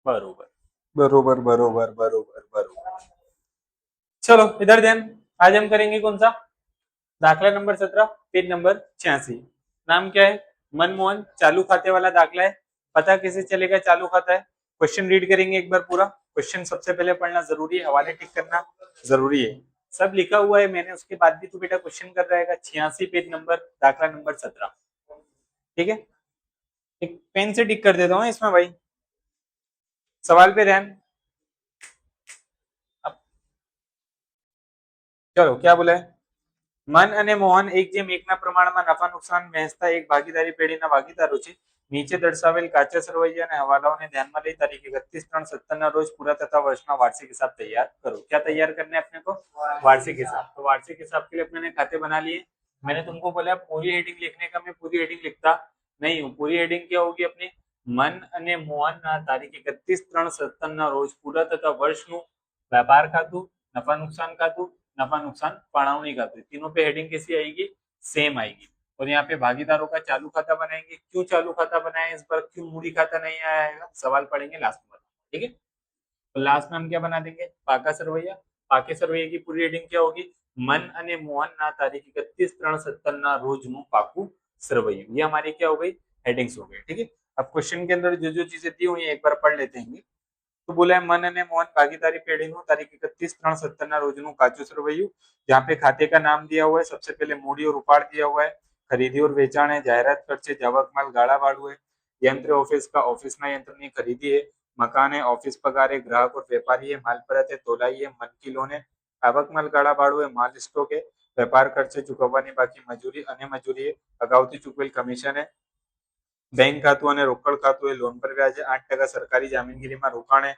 बरोबर बरोबर बरोबर बरोबर बरोबर। चलो इधर ध्यान। आज हम करेंगे कौन सा? दाखला नंबर 17, पेज नंबर 86। नाम क्या है? मनमोहन। चालू खाते वाला दाखला है। पता कैसे चलेगा चालू खाता है? क्वेश्चन रीड करेंगे एक बार पूरा। क्वेश्चन सबसे पहले पढ़ना जरूरी है, हवाले टिक करना जरूरी है। सब लिखा हुआ है मैंने, उसके बाद भी तू बेटा क्वेश्चन कर रहेगा। 86 पेज नंबर, दाखला नंबर 17। ठीक है, एक पेन से टिक कर देता हूँ इसमें भाई। सवाल पे ध्यान। अब चलो क्या बोला है? મન અને મોહન એક જેમ એકના પ્રમાણમાં નફા નુકસાન વહેંચતા એક ભાગીદારી પેઢીના ભાગીદારો છે. નીચે દર્શાવેલ કાચા સરવૈયા અને હવાલાઓને ધ્યાનમાં લઈ તારીખ 31/3/17 ના રોજ પૂરા થતા વર્ષના वार्षिक हिसाब तैयार करो। क्या तैयार करना है अपने को? वार्षिक हिसाब। तो वार्षिक हिसाब के लिए अपने खाते बना लिए। मैंने तुमको बोला पूरी हेडिंग लिखने का, मैं पूरी हेडिंग लिखता नहीं हूँ। पूरी हेडिंग क्या होगी अपनी? મન અને મોહનના તારીખ 31/3/17 રોજ પૂરા થતા વર્ષનું व्यापार खातु, नफा नुकसान खातु, नफा नुकसान फाळवणी खाते, तीनों पे हेडिंग कैसी आएगी? सेम आएगी। और यहाँ पे भागीदारों का चालू खाता बनाएंगे। क्यों चालू खाता बनाए इस बार? क्यों मूडी खाता नहीं आएगा? सवाल पढ़ेंगे लास्ट में। ठीक है, तो लास्ट में हम क्या बना देंगे? पाका सरवैया। पाके सरवैया की पूरी हेडिंग क्या होगी? मन અને મોહનના તારીખ 31/3/17 રોજનું પાકું સરવૈયું। ये हमारी क्या हो गई? हेडिंग्स हो गई। ठीक है, अब क्वेश्चन के अंदर जो जो चीजें दी हुई है एक बार पढ़ लेते हैं। तो बोला है मन અને મોહન ભાગીદારી પેઢીનું તારીખ 31/3/17 રોજનું કાચું સરવૈયું। जहाँ पे खाते का नाम दिया हुआ है, सबसे पहले मूडी और उपाड़ दिया हुआ है। खरीदी और वेचाण है, जाहिरात खर्च है, जावक माल गाड़ा भाड़ू है। यंत्र ऑफिस का, ऑफिस ना यंत्र ની खरीदी है। मकान है, ऑफिस पगार है, ग्राहक और व्यापारी है, माल परत है, तोलाई है, मन की लोन है, आवक माल गाड़ा भाड़ू है, माल स्टॉक है, व्यापार खर्च है, चुकवવાની બાકી મજૂરી અને મજૂરી है, અગાઉથી ચૂકવેલ કમિશન है, बैंक खातु અને रोकड़ खातु है, लोन पर ब्याज है, 8% सरकारी जामीनगीरीમાં रोकाण है।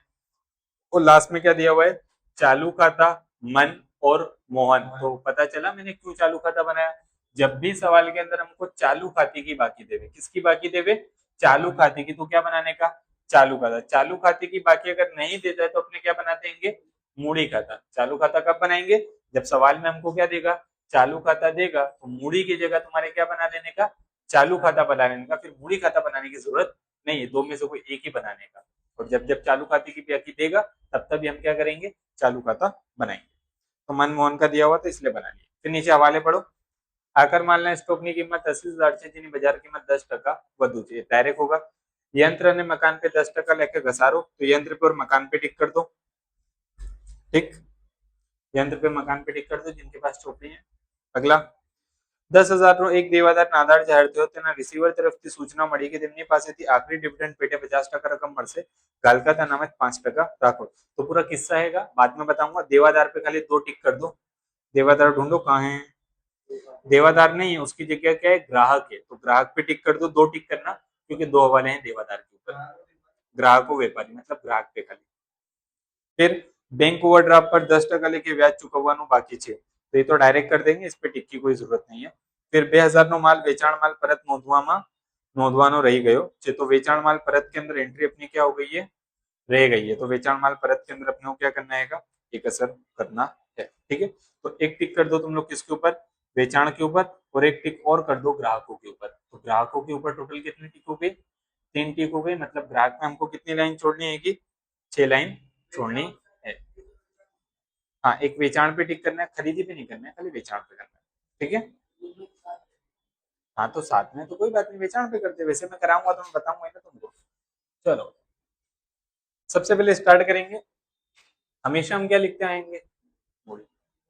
और लास्ट में क्या दिया हुआ है? चालू खाता, मन और मोहन। तो पता चला मैंने क्यों चालू खाता बनाया। जब भी सवाल के अंदर हमको चालू खाते की बाकी देवे, किसकी बाकी देवे? चालू खाते की, तो क्या बनाने का? चालू खाता। चालू खाते की बाकी अगर नहीं देता है तो अपने क्या बना देंगे? मूडी खाता। चालू खाता कब बनाएंगे? जब सवाल में हमको क्या देगा? चालू खाता देगा, तो मूडी की जगह तुम्हारे क्या बना लेने का? चालू खाता बना लेने का। फिर मूडी खाता बनाने की जरूरत नहीं है, दो में से कोई एक ही बनाने का। और जब जब चालू खाते की बाकी देगा तब तभी हम क्या करेंगे? चालू खाता बनाएंगे। तो मनमोहन का दिया हुआ तो इसलिए बना लिया। फिर नीचे हवाले पढ़ो। आकर मालना स्टॉकની કિંમત 80,000 છે, જેની બજાર કિંમત 10% વધુ છે। डायरेक्ट होगा। यंत्र અને मकान पे 10% लेके घसारो, तो यंत्र पे और मकान पे टिक कर दो। ठीक, यंत्र पे मकान पे टिक कर दो जिनके पास चौपड़ी है। अगला, 10,000 નો એક દેવાદાર નાદાર જાહેર થયો, તેના રિસીવર તરફથી સૂચના મળી કે તેમની પાસેથી આખરી ડિવિડન્ડ પેટે 50% રકમ મળશે। ગાલકા અનામત 5% રાખો। तो पूरा किस्सा हैगा, बाद में बताऊंगा। देवादार पे खाली दो टिक कर दो। देवादार ढूंढो कहाँ है? देवादार नहीं है, उसकी जगह क्या है? ग्राहक है, तो ग्राहक पे टिक कर दो। दो टिक करना क्योंकि दो हवाले हैं देवादार के ऊपर। ग्राहक को व्यापारी मतलब ग्राहक पे खाली। फिर बैंक ओवरड्राफ्ट पर 10% लेके व्याज ચૂકવવાનું બાકી છે, तो ये तो डायरेक्ट कर देंगे, इस पे टिक की कोई जरूरत नहीं है। फिर 2000 નો માલ વેચાણ માલ પરત નોંધવાનો રહી ગયો છે, तो वेचाण माल परत के अंदर एंट्री अपनी क्या हो गई है? रह गई है। तो वेचाण माल परत के अंदर अपने को क्या करना है? एक असर करना है। ठीक है, तो एक टिक कर दो तुम लोग किसके ऊपर? वेचाण के ऊपर। और एक टिक और कर दो ग्राहकों के ऊपर। तो ग्राहकों के ऊपर टोटल कितनी टिक हो गई? 3 टिक हो गई। मतलब ग्राहक में हमको कितनी लाइन छोड़नी है? 6 लाइन छोड़नी है। हाँ, एक वेचाण पे टिक करना है, खरीदी पे नहीं करना है, खाली वेचाण पे करना है। ठीक है, हाँ तो साथ में तो कोई बात नहीं, वेचाण पे करते। वैसे मैं कराऊंगा तो मैं बताऊंगा ना तुमको। चलो सबसे पहले स्टार्ट करेंगे। हमेशा हम क्या लिखते आएंगे? मूडी।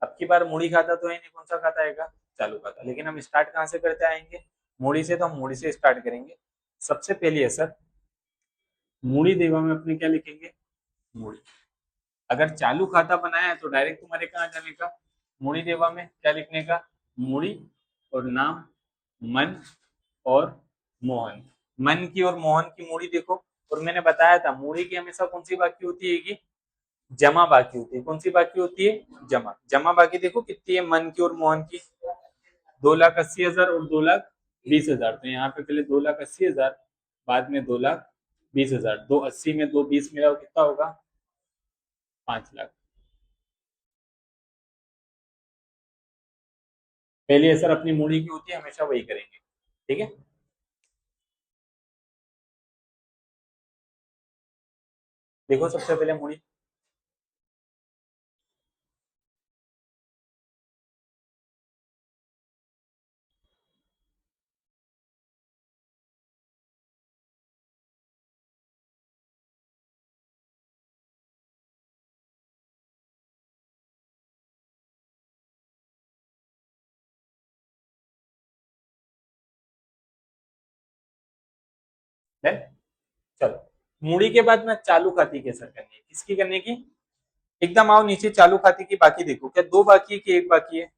अब की बार मूडी खाता तो है नहीं, कौन सा खाता आएगा? चालू खाता। लेकिन हम स्टार्ट कहाँ से करते आएंगे? मूडी से। तो हम मूडी से स्टार्ट करेंगे। सबसे पहली असर मूडी देवा में अपने क्या लिखेंगे? मूडी। अगर चालू खाता बनाया है तो डायरेक्ट तुम्हारे कहाँ जाने का? मूडी देवा में क्या लिखने का? मूडी और नाम मन और मोहन। मन की और मोहन की मूडी देखो। और मैंने बताया था मूडी की हमेशा कौन सी बाकी होती है? कि जमा बाकी होती है। कौन सी बाकी होती है? जमा। जमा बाकी देखो कितनी है मन की और मोहन की? 2,80,000 और 2,20,000। तो यहाँ पे पहले 2,80,000, बाद में 2,20,000। 2,80 में 2,20 मिला कितना होगा? 5,00,000। पहली असर अपनी मूडी की होती है, हमेशा वही करेंगे। ठीक है, देखो सबसे पहले मूड़ी। देन चलो मूड़ी के बाद में चालू खाती कैसे करनी है, किसकी करने की? एकदम आओ नीचे, चालू खाते की बाकी देखो, क्या दो बाकी है कि एक बाकी है?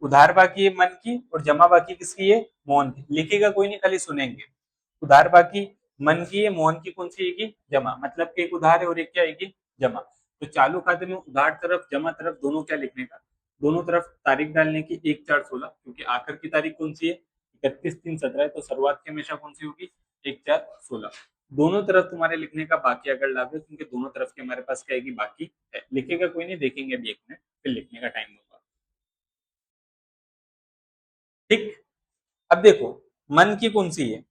उधार बाकी है मन की, और जमा बाकी किसकी है? मोहन की। लिखेगा कोई नहीं, खाली सुनेंगे। उधार बाकी मन की है, मोहन की कौन सी आएगी? जमा। मतलब कि एक उधार है और एक क्या आएगी? जमा। तो चालू खाते में उधार तरफ जमा तरफ दोनों क्या लिखने का? दोनों तरफ तारीख डालने की, 1/4/16, क्योंकि आखिर की तारीख कौन सी है? 31/3/17 है, तो शुरुआत की हमेशा कौन सी होगी? 1/4/16। दोनों तरफ तुम्हारे लिखने का बाकी अगर लागू, क्योंकि दोनों तरफ के हमारे पास क्या आएगी? बाकी है। लिखेगा कोई नहीं, देखेंगे अभी एक मिनट, फिर लिखने का टाइम होगा। ठीक। अब देखो, मन की कौन सी है?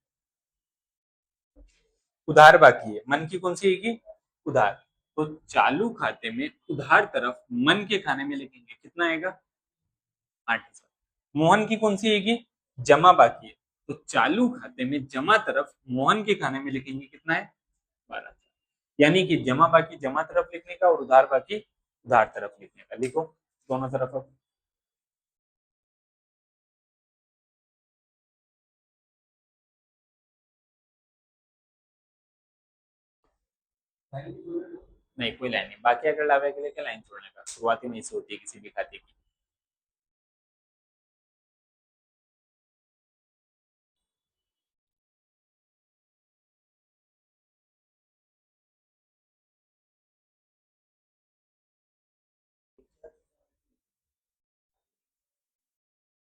उधार बाकी है। मन की कौन सी आएगी? उधार। तो चालू खाते में उधार तरफ मन के खाने में लिखेंगे, कितना आएगा? 8,000। मोहन की कौन सी आएगी? जमा बाकी है। तो चालू खाते में जमा तरफ मोहन के खाने में लिखेंगे, कितना है? 12,000। यानी कि जमा बाकी जमा तरफ लिखने का, और उधार बाकी उधार तरफ लिखने का। लिखो दोनों तरफ अब। नहीं, कोई लाइन नहीं। बाकी अगर लावे के लिए क्या लाइन छोड़ने का? शुरुआती में से होती है किसी भी खाते की।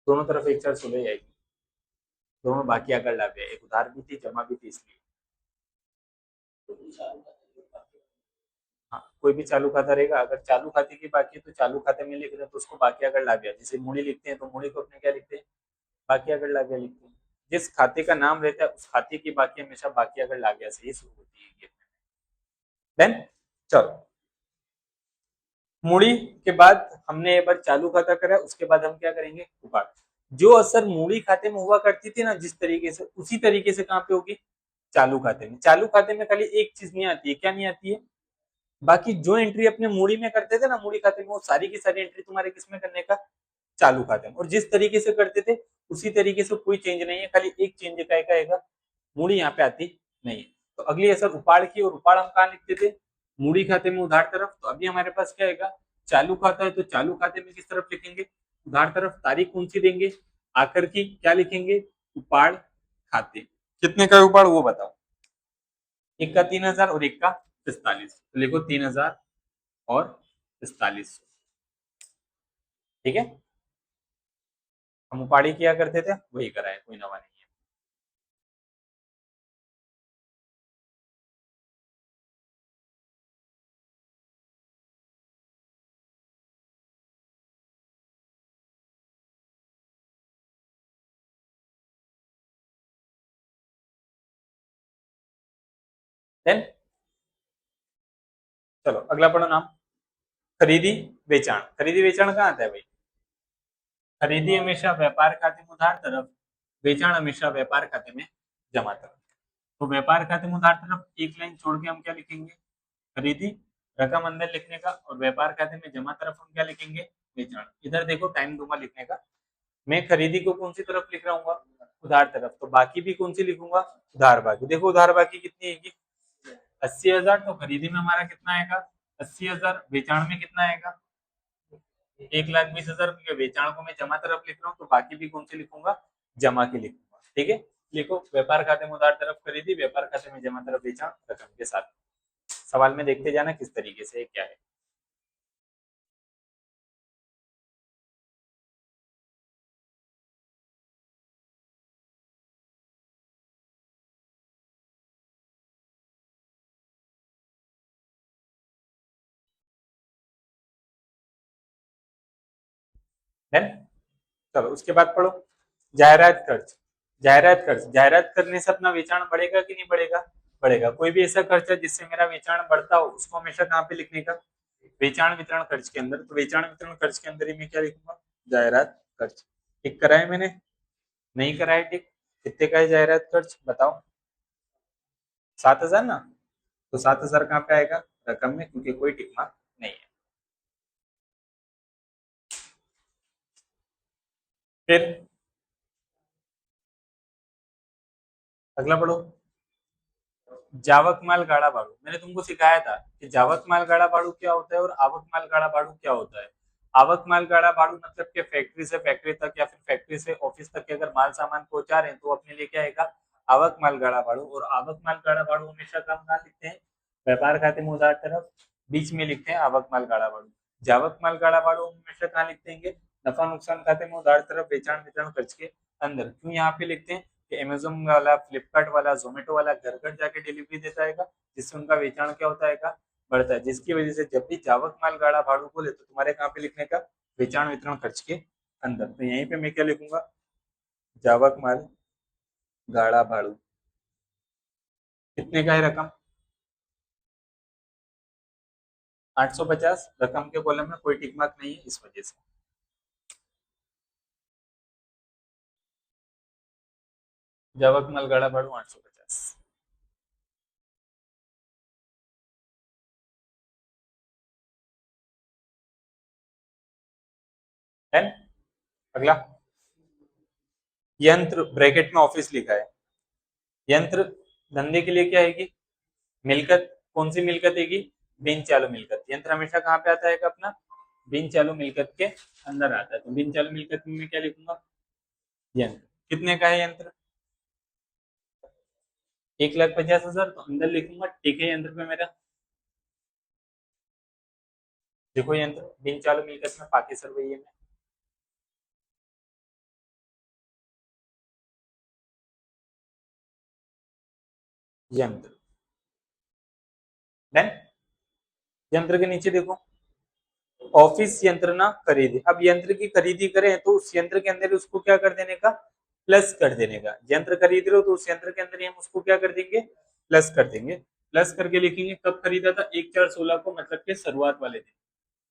दोनों तरफ 1/4/16 आएगी। दोनों बाकी अगर लावे, एक उधार भी थी जमा भी थी, इसलिए। हाँ, कोई भी चालू खाता रहेगा, अगर चालू खाते की बाकी है तो चालू खाते में लिख रहे हैं तो उसको बाकी अगर ला गया। जैसे मूड़ी लिखते हैं तो मूड़ी को अपने क्या लिखते हैं? बाकी अगर ला गया लिखते हैं। जिस खाते का नाम रहता है उस खाते की बाकी हमेशा बाकी अगर ला गया से ही शुरू होती है। देन चलो, मूड़ी के बाद हमने एक बार चालू खाता करा, उसके बाद हम क्या करेंगे? उपाड़। जो असर मूड़ी खाते में हुआ करती थी ना जिस तरीके से, उसी तरीके से कहाँ पे होगी? चालू खाते में। चालू खाते में खाली एक चीज नहीं आती है, क्या नहीं आती है? बाकी जो एंट्री अपने मूड़ी में करते थे ना, मूड़ी खाते में, वो सारी की सारी एंट्री तुम्हारे किसमें करने का? चालू खाते में। और जिस तरीके से करते थे उसी तरीके से, कोई चेंज नहीं है, खाली एक चेंज का आएगा, मूड़ी यहाँ पे आती नहीं है। तो अगली असर उपाड़ की, और उपाड़ हम कहाँ लिखते थे? मूड़ी खाते में उधार तरफ। तो अभी हमारे पास क्या आएगा? चालू खाता है तो चालू खाते में किस तरफ लिखेंगे? उधार तरफ। तारीख कौन सी देंगे? आखिर की क्या लिखेंगे? उपाड़ खाते। कितने का उपाड़ वो बताओ? एक का 3,000 और एक का 45। तो लिखो 3,000 और 45। ठीक है। हम उपाड़ी किया करते थे, वही करा है, कोई नवा नहीं है। देन चलो अगला पढ़ो नाम। खरीदी बेचाण। खरीदी बेचाण कहाँ आता है भाई? खरीदी हमेशा व्यापार खाते में उधार तरफ, बेचाण हमेशा व्यापार खाते में जमा तरफ। तो व्यापार खाते में उधार तरफ एक लाइन छोड़ के हम क्या लिखेंगे? खरीदी। रकम अंदर लिखने का, और व्यापार खाते में जमा तरफ हम क्या लिखेंगे? बेचाण। इधर देखो टाइम दूंगा लिखने का। मैं खरीदी को कौन सी तरफ लिख रहा हूँ? उधार तरफ। तो बाकी भी कौन सी लिखूंगा? उधार बाकी। देखो उधार बाकी कितनी है? 80,000। तो खरीदी में हमारा कितना आएगा? 80,000। बेचाण में कितना आएगा? 1,20,000। बेचाण को मैं जमा तरफ लिख रहा हूँ, तो बाकी भी कौन सी लिखूंगा? जमा की लिखूंगा। ठीक है। लिखो व्यापार खाते में उधार तरफ खरीदी, व्यापार खाते में जमा तरफ बेचाण, रकम के साथ। सवाल में देखते जाना किस तरीके से क्या है। है। चलो उसके बाद पढ़ो। जायरात खर्च। जायरात खर्च, जायरात करने से अपना वेचाण बढ़ेगा कि नहीं बढ़ेगा? बढ़ेगा। कोई भी ऐसा खर्च है जिससे मेरा वेचाण बढ़ता हो उसको हमेशा कहाँ पे लिखने का, वेचाण वितरण खर्च के अंदर। तो वेचाण वितरण खर्च के अंदर ही मैं क्या लिखूंगा, जायरात खर्च। टिक करा है मैंने, नहीं करा है टिक। कितने का है जायरात खर्च बताओ, 7,000 ना। तो 7,000 कहाँ पे आएगा रकम में, क्योंकि कोई टिक मार्क नहीं है। फिर अगला पढ़ो, जावक माल गाड़ा भाड़ू। मैंने तुमको सिखाया था कि जावक माल गाड़ा भाड़ू क्या होता है और आवक माल गाड़ा भाड़ू क्या होता है। आवक माल गाड़ा भाड़ू मतलब कि फैक्ट्री से फैक्ट्री तक या फिर फैक्ट्री से ऑफिस तक के अगर माल सामान पहुंचा रहे हैं तो अपने लिए क्या आएगा, आवक माल गाड़ा भाड़ू। और आवक माल गाड़ा भाड़ू हमेशा कम कहाँ लिखते हैं, व्यापार खाते में उधार तरफ बीच में लिखते हैं आवक माल गाड़ा भाड़ू। जावक माल गाड़ा भाड़ू हमेशा कहाँ लिखते हैं, नफा नुकसान खाते में उधार तरफ बेचाण वितरण खर्च के अंदर। क्यों यहाँ पे लिखते हैं कि अमेजोन वाला, फ्लिपकार्ट वाला, जोमेटो वाला घर घर जाके डिलीवरी देता है, जिससे उनका वेचाण क्या होता है, बढ़ता है। जिसकी वजह से जब भी जावक माल गाड़ा भाड़ू बोले तो तुम्हारे कहाँ पे लिखने का, वेचाण वितरण खर्च के अंदर। तो यहीं पे मैं क्या लिखूंगा, जावक माल गाड़ा भाड़ू कितने का है रकम, 850। रकम के कॉलम में कोई टिक मार्क नहीं है इस वजह से। जावक माल गाड़ा भाड़ू 850। है। अगला, यंत्र ब्रैकेट में ऑफिस लिखा है। यंत्र धंधे के लिए क्या है, मिलकत। कौन सी मिलकत है, बिन चालू मिलकत। यंत्र हमेशा कहाँ पे आता है अपना, बिन चालू मिलकत के अंदर आता है। तो बिन चालू मिलकत में मैं क्या लिखूंगा, यंत्र। कितने का है यंत्र, 1,50,000। तो अंदर लिखूंगा ठीक है यंत्र पे मेरा। देखो यंत्र बिन चालू मिलकत में पाकि रुपये में, यंत्र। देन यंत्र के नीचे देखो, ऑफिस यंत्र ना खरीदे। अब यंत्र की खरीदी करें तो उस यंत्र के अंदर उसको क्या कर देने का, प्लस कर देने का। यंत्र खरीद रहे हो तो उस यंत्र के अंदर हम उसको क्या कर देंगे, प्लस कर देंगे। प्लस करके लिखेंगे कब खरीदा था, 1/4/16 को, मतलब के शुरुआत वाले दिन।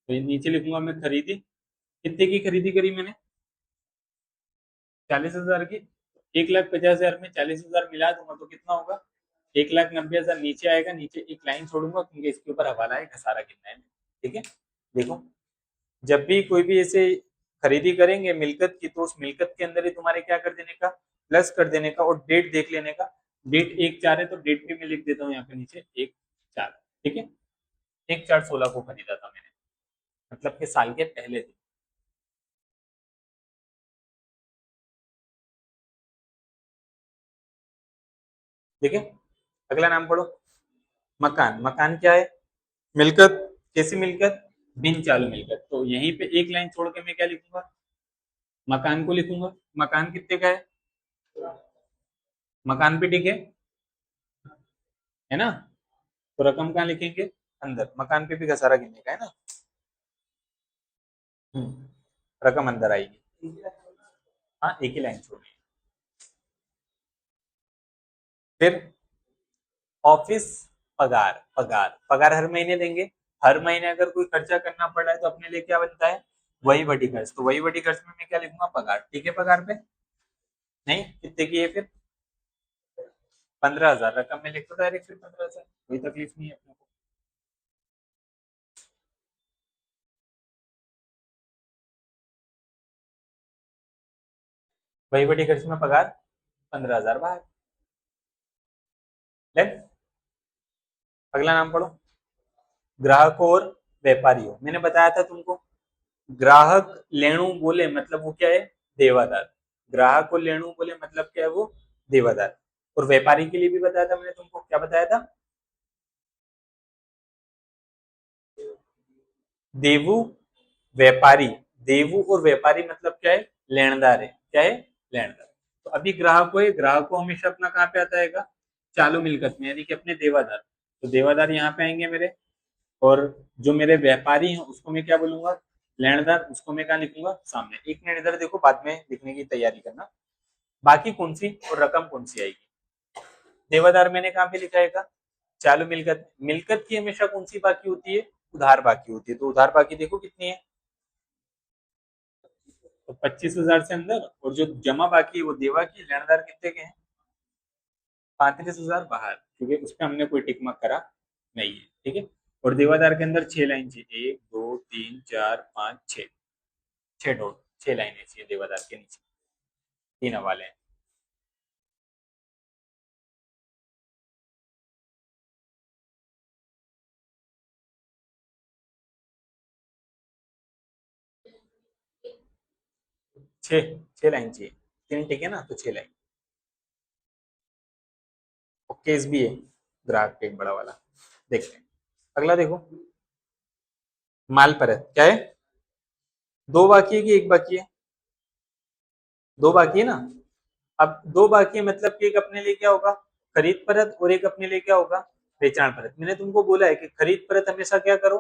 तो ये नीचे लिखूंगा मैं खरीदी। कितने की खरीदी करी मैंने, 40,000 की। 1,50,000 में 40,000 मिला दूंगा तो कितना होगा, 1,90,000 नीचे आएगा। नीचे एक लाइन छोड़ूंगा क्योंकि इसके ऊपर हवाला है, घसारा कितना है। ठीक है, देखो जब भी कोई भी ऐसे खरीदी करेंगे मिलकत की तो उस मिलकत के अंदर ही तुम्हारे क्या कर देने का, प्लस कर देने का। और डेट देख लेने का, डेट 1/4 है तो डेट भी मैं लिख देता हूँ यहाँ पे नीचे 1/4। ठीक है, 1/4/16 को खरीदा था मैंने, मतलब के साल के पहले दिन। ठीक है, अगला नाम पढ़ो, मकान। मकान क्या है, मिलकत। कैसी मिलकत, बिन चालू मिलकत। तो यहीं पे एक लाइन छोड़ के मैं क्या लिखूंगा, मकान को लिखूंगा। मकान कितने का है, मकान पे ठीक है ना। तो रकम कहाँ लिखेंगे, अंदर। मकान पे भी घसारा गिनने का है ना। रकम अंदर आएगी। हाँ, एक ही लाइन छोड़नी है। फिर ऑफिस पगार। पगार पगार हर महीने देंगे। हर महीने अगर कोई खर्चा करना पड़ रहा है तो अपने लिए क्या बनता है, वही बड़ी खर्च। तो वही बड़ी खर्च में मैं क्या लिखूंगा, पगार। ठीक है, पगार पे नहीं, कितने की है फिर, 15,000। रकम में लिख दो डायरेक्ट, फिर 15,000, कोई तकलीफ नहीं है अपने को। वही बड़ी खर्च में पगार 15,000 बाहर। देन अगला नाम पढ़ो, ग्राहकों और व्यापारियों। मैंने बताया था तुमको, ग्राहक लेणु बोले मतलब वो क्या है, देवादार। ग्राहक को लेणु बोले मतलब क्या है, वो देवादार। और व्यापारी के लिए भी बताया था मैंने तुमको, क्या बताया था, देवु व्यापारी। देवु और व्यापारी मतलब क्या है, लेनदार है। क्या है, लेनदार। तो अभी ग्राहक को है, ग्राहक को हमेशा अपना कहाँ पे आता है, चालू मिलकत में, यानी कि अपने देवादार। तो देवादार यहाँ पे आएंगे मेरे। और जो मेरे व्यापारी हैं उसको मैं क्या बोलूंगा, लेनदार। उसको मैं कहाँ लिखूंगा, सामने। एक मिनट इधर देखो, बाद में लिखने की तैयारी करना। बाकी कौन सी और रकम कौन सी आएगी, देवादार मैंने कहाँ पे लिखा है? चालू मिलकत। मिलकत की हमेशा कौन सी बाकी होती है? उधार बाकी होती है। तो उधार बाकी देखो कितनी है? तो 25,000 से अंदर, और जो जमा बाकी है वो देवा की, लेनदार कितने के हैं? 35,000 बाहर, क्योंकि उस पर हमने कोई टिक मार्क करा नहीं है। ठीक है। और देवादार के अंदर 6 लाइन चाहिए, 1 2 3 4 5 6, 6 डॉट, 6 लाइनें चाहिए देवादार के नीचे, 3 हवाले हैं। छह, 6 लाइन चाहिए। 3 टिक है ना, तो 6 लाइन। और केस भी है ग्राहक पे, एक बड़ा वाला। देखते हैं अगला। देखो, माल परत क्या है? दो बाकी है कि एक बाकी है? दो बाकी है ना। अब दो बाकी है, मतलब कि एक अपने लिए क्या होगा? खरीद परत, और एक अपने लिए क्या होगा? वेचाण परत। मैंने तुमको बोला है कि खरीद परत हमेशा क्या करो?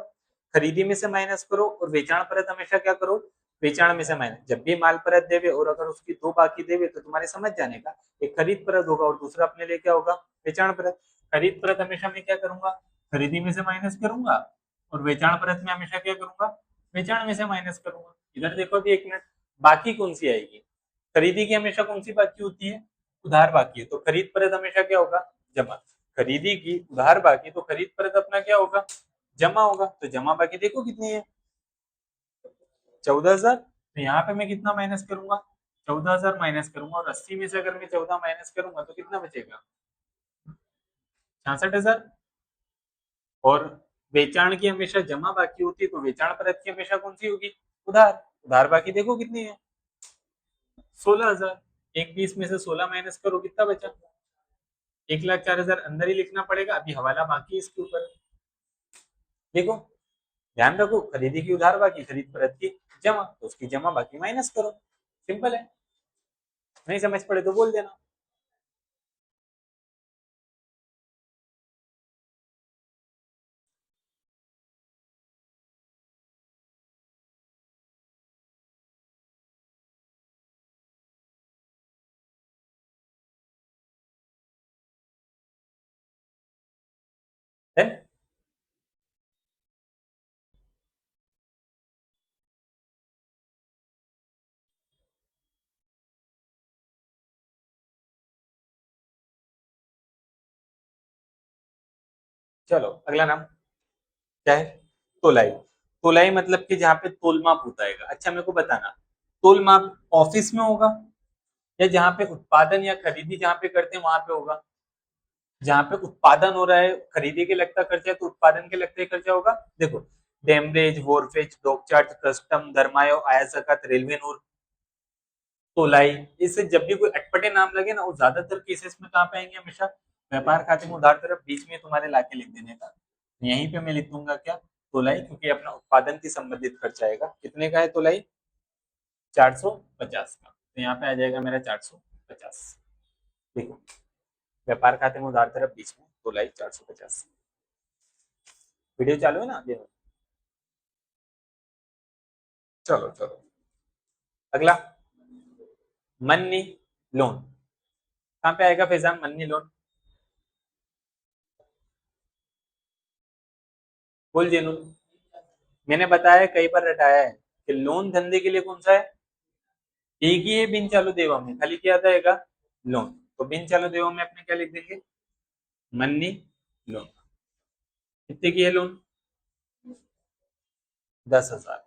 खरीदी में से माइनस करो, और वेचाण परत हमेशा क्या करो? वेचाण में से माइनस। जब भी माल परत देवे और अगर उसकी दो बाकी देवे, तो तुम्हारे समझ जाने का, एक खरीद परत होगा और दूसरा अपने लिए क्या होगा? वेचाण परत। खरीद परत हमेशा मैं क्या करूंगा? खरीदी में से माइनस करूंगा, और वेचाण परत में हमेशा क्या करूंगा? वेचाण में से माइनस करूंगा। इधर देखो अभी, 1 मिनट। बाकी कौन सी आएगी? खरीदी की हमेशा कौन सी बाकी होती है? उधार बाकी है। तो खरीद परत हमेशा क्या होगा? जमा। खरीदी की उधार बाकी, तो खरीद परत अपना क्या होगा? जमा होगा। तो जमा बाकी देखो कितनी है? 14,000। तो यहाँ पे मैं कितना माइनस करूंगा? 14,000 माइनस करूंगा, और 80 में से अगर मैं 14 माइनस करूंगा तो कितना बचेगा? 66,000। और वेचाण की हमेशा जमा बाकी होती है, तो वेचाण परत की हमेशा कौन सी होगी? उधार। उधार बाकी देखो कितनी है? 16,000। एक 20 में से 16 माइनस करो, कितना बचा? 1,04,000 अंदर ही लिखना पड़ेगा। अभी हवाला बाकी है इसके ऊपर। देखो, ध्यान रखो, खरीदी की उधार बाकी, खरीद परत की जमा, तो उसकी जमा बाकी माइनस करो। सिंपल है। नहीं समझ पड़े तो बोल देना। है? चलो अगला नाम क्या है? तोलाई। तोलाई मतलब कि जहाँ पे तोल माप होता है। अच्छा मेरे को बताना, तोल माप ऑफिस में होगा, या जहाँ पे उत्पादन या खरीदी जहाँ पे करते हैं वहां पे होगा? जहाँ पे उत्पादन हो रहा है, खरीदी के लगता खर्चा है, तो उत्पादन के लगते खर्चा होगा। देखो, डेमरेज, वोरफेज, डॉक चार्ज, कस्टम, धर्मायो, आयात ज़कात, रेलवे नूर, तोलाई। इससे जब भी कोई अटपटे नाम लगे ना, वो ज्यादातर केसेस में कहाँ पे आएंगे? हमेशा व्यापार खाते में उधार तरफ बीच में तुम्हारे लाके लिख देने का। यहीं पे मैं लिख दूंगा क्या? तोलाई, क्योंकि अपना उत्पादन की संबंधित खर्चा आएगा। कितने का है तोलाई? 450 का। तो यहाँ पे आ जाएगा मेरा 450। देखो, व्यापार खाते में उधार तरफ बीच में तोलाई 450। वीडियो चालू है ना? देखो, चलो चलो अगला। मन्नी लोन कहाँ पे आएगा फैजान? मन्नी लोन बोल जेनू। मैंने बताया, कई बार रटाया है कि लोन धंधे के लिए कौन सा है? एक ही है बिन चालू देवा में, खाली क्या आता है? लोन। तो बिन चालू देवा में अपने क्या लिख देंगे? मन्नी लोन। कितने की है लोन? 10,000।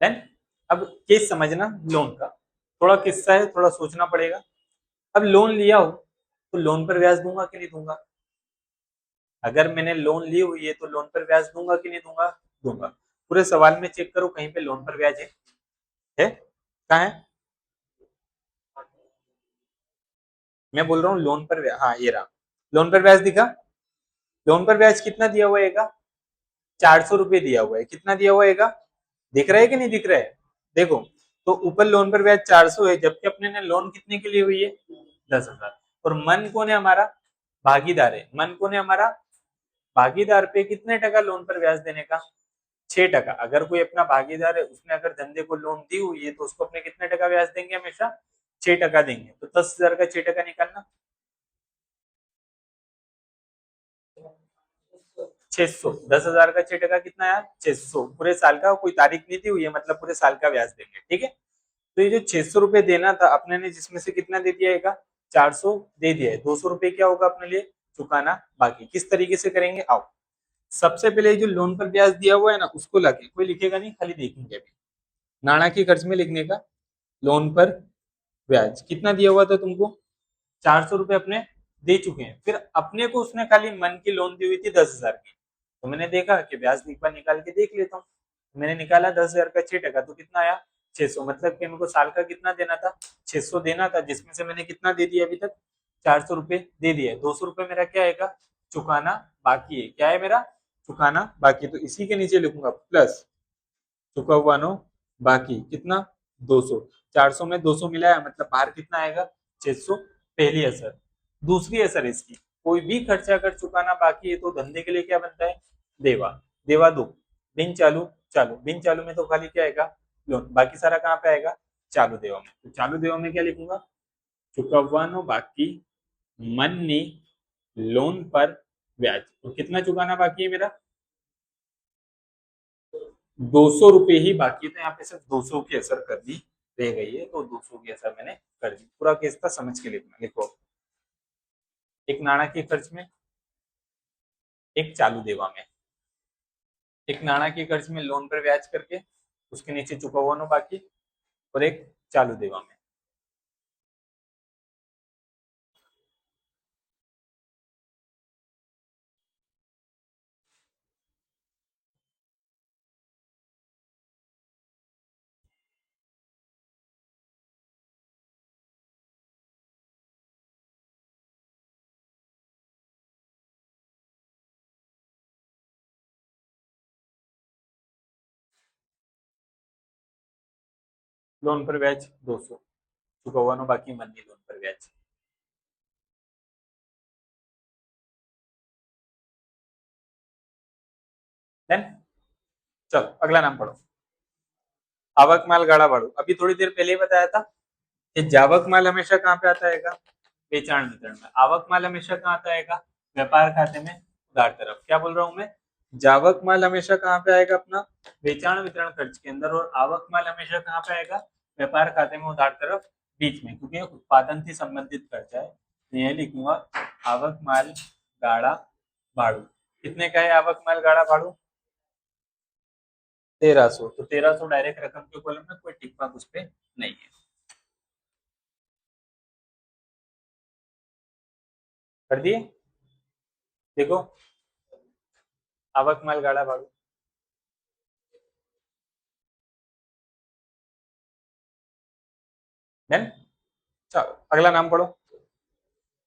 देन अब केस समझना लोन का। थोड़ा किस्सा है, थोड़ा सोचना पड़ेगा। अब लोन लिया हो तो लोन पर ब्याज दूंगा कि नहीं दूंगा? अगर मैंने लोन ली हुई है तो लोन पर ब्याज दूंगा कि नहीं दूंगा? दूंगा। पूरे सवाल में चेक करो, कहीं पे लोन पर ब्याज है? कहाँ है? मैं बोल रहा हूँ लोन पर ब्याज, हाँ ये रहा। लोन पर ब्याज दिखा? लोन पर ब्याज कितना दिया हुआ है? 400 रुपये दिया हुआ है। कितना दिया हुआ है? दिख रहा है कि नहीं दिख रहा है? देखो, तो ऊपर लोन पर ब्याज 400 है, जबकि अपने ने लोन कितने के लिए हुई है? 10,000। और मन कौन है हमारा? भागीदार है। मन कौन है हमारा? भागीदार पे कितने टका लोन पर ब्याज देने का? 6 टका। अगर कोई अपना भागीदार है, उसने अगर धंधे को लोन दी हुई है तो उसको अपने कितने टका ब्याज देंगे? हमेशा 6 टका देंगे। तो 10,000 का 6 टका निकालना, 600। 10,000 का 6 टका कितना यार? 600। पूरे साल का, कोई तारीख नहीं दी हुई है, मतलब पूरे साल का ब्याज देंगे, ठीक है। तो ये जो 600 रुपए देना था अपने ने, जिसमें से कितना दे दिया है? 400 दे दिया है। 200 रुपए क्या होगा अपने लिए? चुकाना बाकी। किस तरीके से करेंगे, आओ। सबसे पहले जो लोन पर ब्याज दिया हुआ है ना, उसको लाके, कोई लिखेगा नहीं, खाली देखेंगे अभी। नाणाकी खर्च में लिखने का, लोन पर ब्याज कितना दिया हुआ था तुमको? 400 रुपए अपने दे चुके हैं। फिर अपने को उसने खाली मन की लोन दी हुई थी 10,000 की। तो मैंने देखा कि ब्याज एक बार निकाल के देख लेता हूँ। मैंने निकाला 10,000 का 6 टका, तो कितना आया? 600। मतलब कि मेरे को साल का कितना देना था? 600 देना था, जिसमें से मैंने कितना दे दिया अभी तक? 400 रुपए दे दिया है। 200 रुपए मेरा क्या आएगा? चुकाना बाकी है। क्या है मेरा? चुकाना बाकी। तो इसी के नीचे लिखूंगा प्लस चुका हुआ नो बाकी। कितना? 200। 400 में 200 मिलाया, मतलब बाहर कितना आएगा? 600। पहली असर। दूसरी असर इसकी, कोई भी खर्चा अगर चुकाना बाकी है तो धंधे के लिए क्या बनता है? देवा। देवा दो। बिन चालू चालू। बिन चालू में तो खाली क्या आएगा? लोन। बाकी सारा कहाँ पे आएगा? चालू देवा में। तो चालू देवा में क्या लिखूंगा? चुकव्वानो बाकी मन्नी लोन पर ब्याज। तो कितना चुकाना बाकी है मेरा? 200 रुपए ही बाकी थे। यहाँ पे सिर्फ 200 की असर करनी रह गई है, तो 200 की असर मैंने कर दी। पूरा केस था, समझ के लिखना। लिखो, एक नाणकीय खर्च में, एक चालू देवा में। एक नाणकीय खर्च में लोन पर ब्याज करके, उसके नीचे चुका हुआ नो बाकी, और एक चालू देवा में। लोन पर ब्याज 200, चुका हुआ नो बाकी मनी लोन पर ब्याज। देन चलो अगला नाम पढ़ो। आवक माल गाड़ा भाड़ू। अभी थोड़ी देर पहले ही बताया था कि जावक माल हमेशा कहाँ पे आता है? बेचाण वितरण में। आवक माल हमेशा कहाँ आता है? व्यापार खाते में उधार तरफ। क्या बोल रहा हूं मैं? जावक माल हमेशा कहाँ पे आएगा? अपना बेचाण वितरण खर्च के अंदर। और आवक माल हमेशा कहाँ पे आएगा? व्यापार खाते में उधार तरफ बीच में, क्योंकि उत्पादन से संबंधित खर्चा है। तो यह लिखूंगा आवक माल गाड़ा भाड़ू। कितने का है आवक माल गाड़ा भाड़ू? 1300। तो 1300 डायरेक्ट रकम के कॉलम में, कोई टिक मार्क उस पर नहीं है। कर दिए? देखो, आवक माल गाड़ा भाड़ू। देन चलो अगला नाम पढ़ो।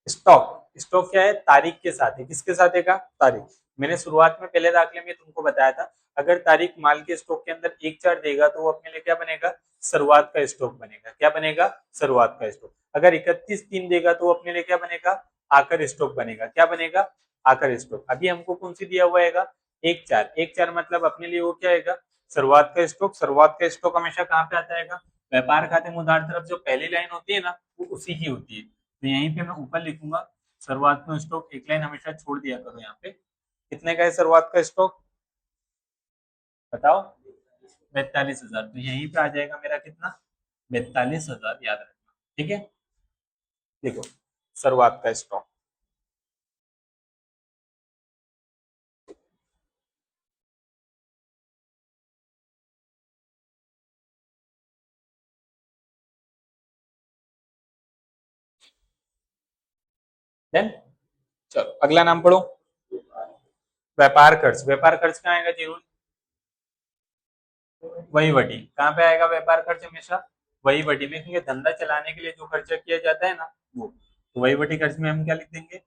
स्टॉक। स्टॉक क्या है? तारीख के साथ है। किसके साथ है? तारीख। मैंने शुरुआत में पहले दाखिले में तुमको बताया था, अगर तारीख माल के स्टॉक के अंदर 1/4 देगा तो वो अपने लिए क्या बनेगा? शुरुआत का स्टॉक बनेगा। क्या बनेगा? शुरुआत का स्टॉक। अगर 31/3 देगा तो वो अपने लिए क्या बनेगा? आकर स्टॉक बनेगा। क्या बनेगा? आकर स्टॉक। अभी हमको कौन सी दिया हुआ है? 1/4। 1/4 मतलब अपने लिए वो क्या आएगा? शुरुआत का स्टॉक। शुरुआत का स्टॉक हमेशा कहाँ पे आता है? व्यापार खाते में उधार तरफ जो पहली लाइन होती है ना, वो उसी की होती है। तो यहीं पे मैं ऊपर लिखूंगा शुरुआत में स्टॉक। एक लाइन हमेशा छोड़ दिया करो यहाँ पे। कितने का है शुरुआत का स्टॉक? बताओ। 42,000। तो यहीं पे आ जाएगा मेरा कितना? 42,000, याद रखना, ठीक है। देखो, शुरुआत का स्टॉक। देन चलो अगला नाम पढ़ो। व्यापार खर्च। व्यापार खर्च कहाँ आएगा? जरूर वही वटी। कहाँ पे आएगा व्यापार खर्च? हमेशा वही वटी में, क्योंकि धंधा चलाने के लिए जो खर्चा किया जाता है ना, वो। तो वही वटी खर्च में हम क्या लिख देंगे?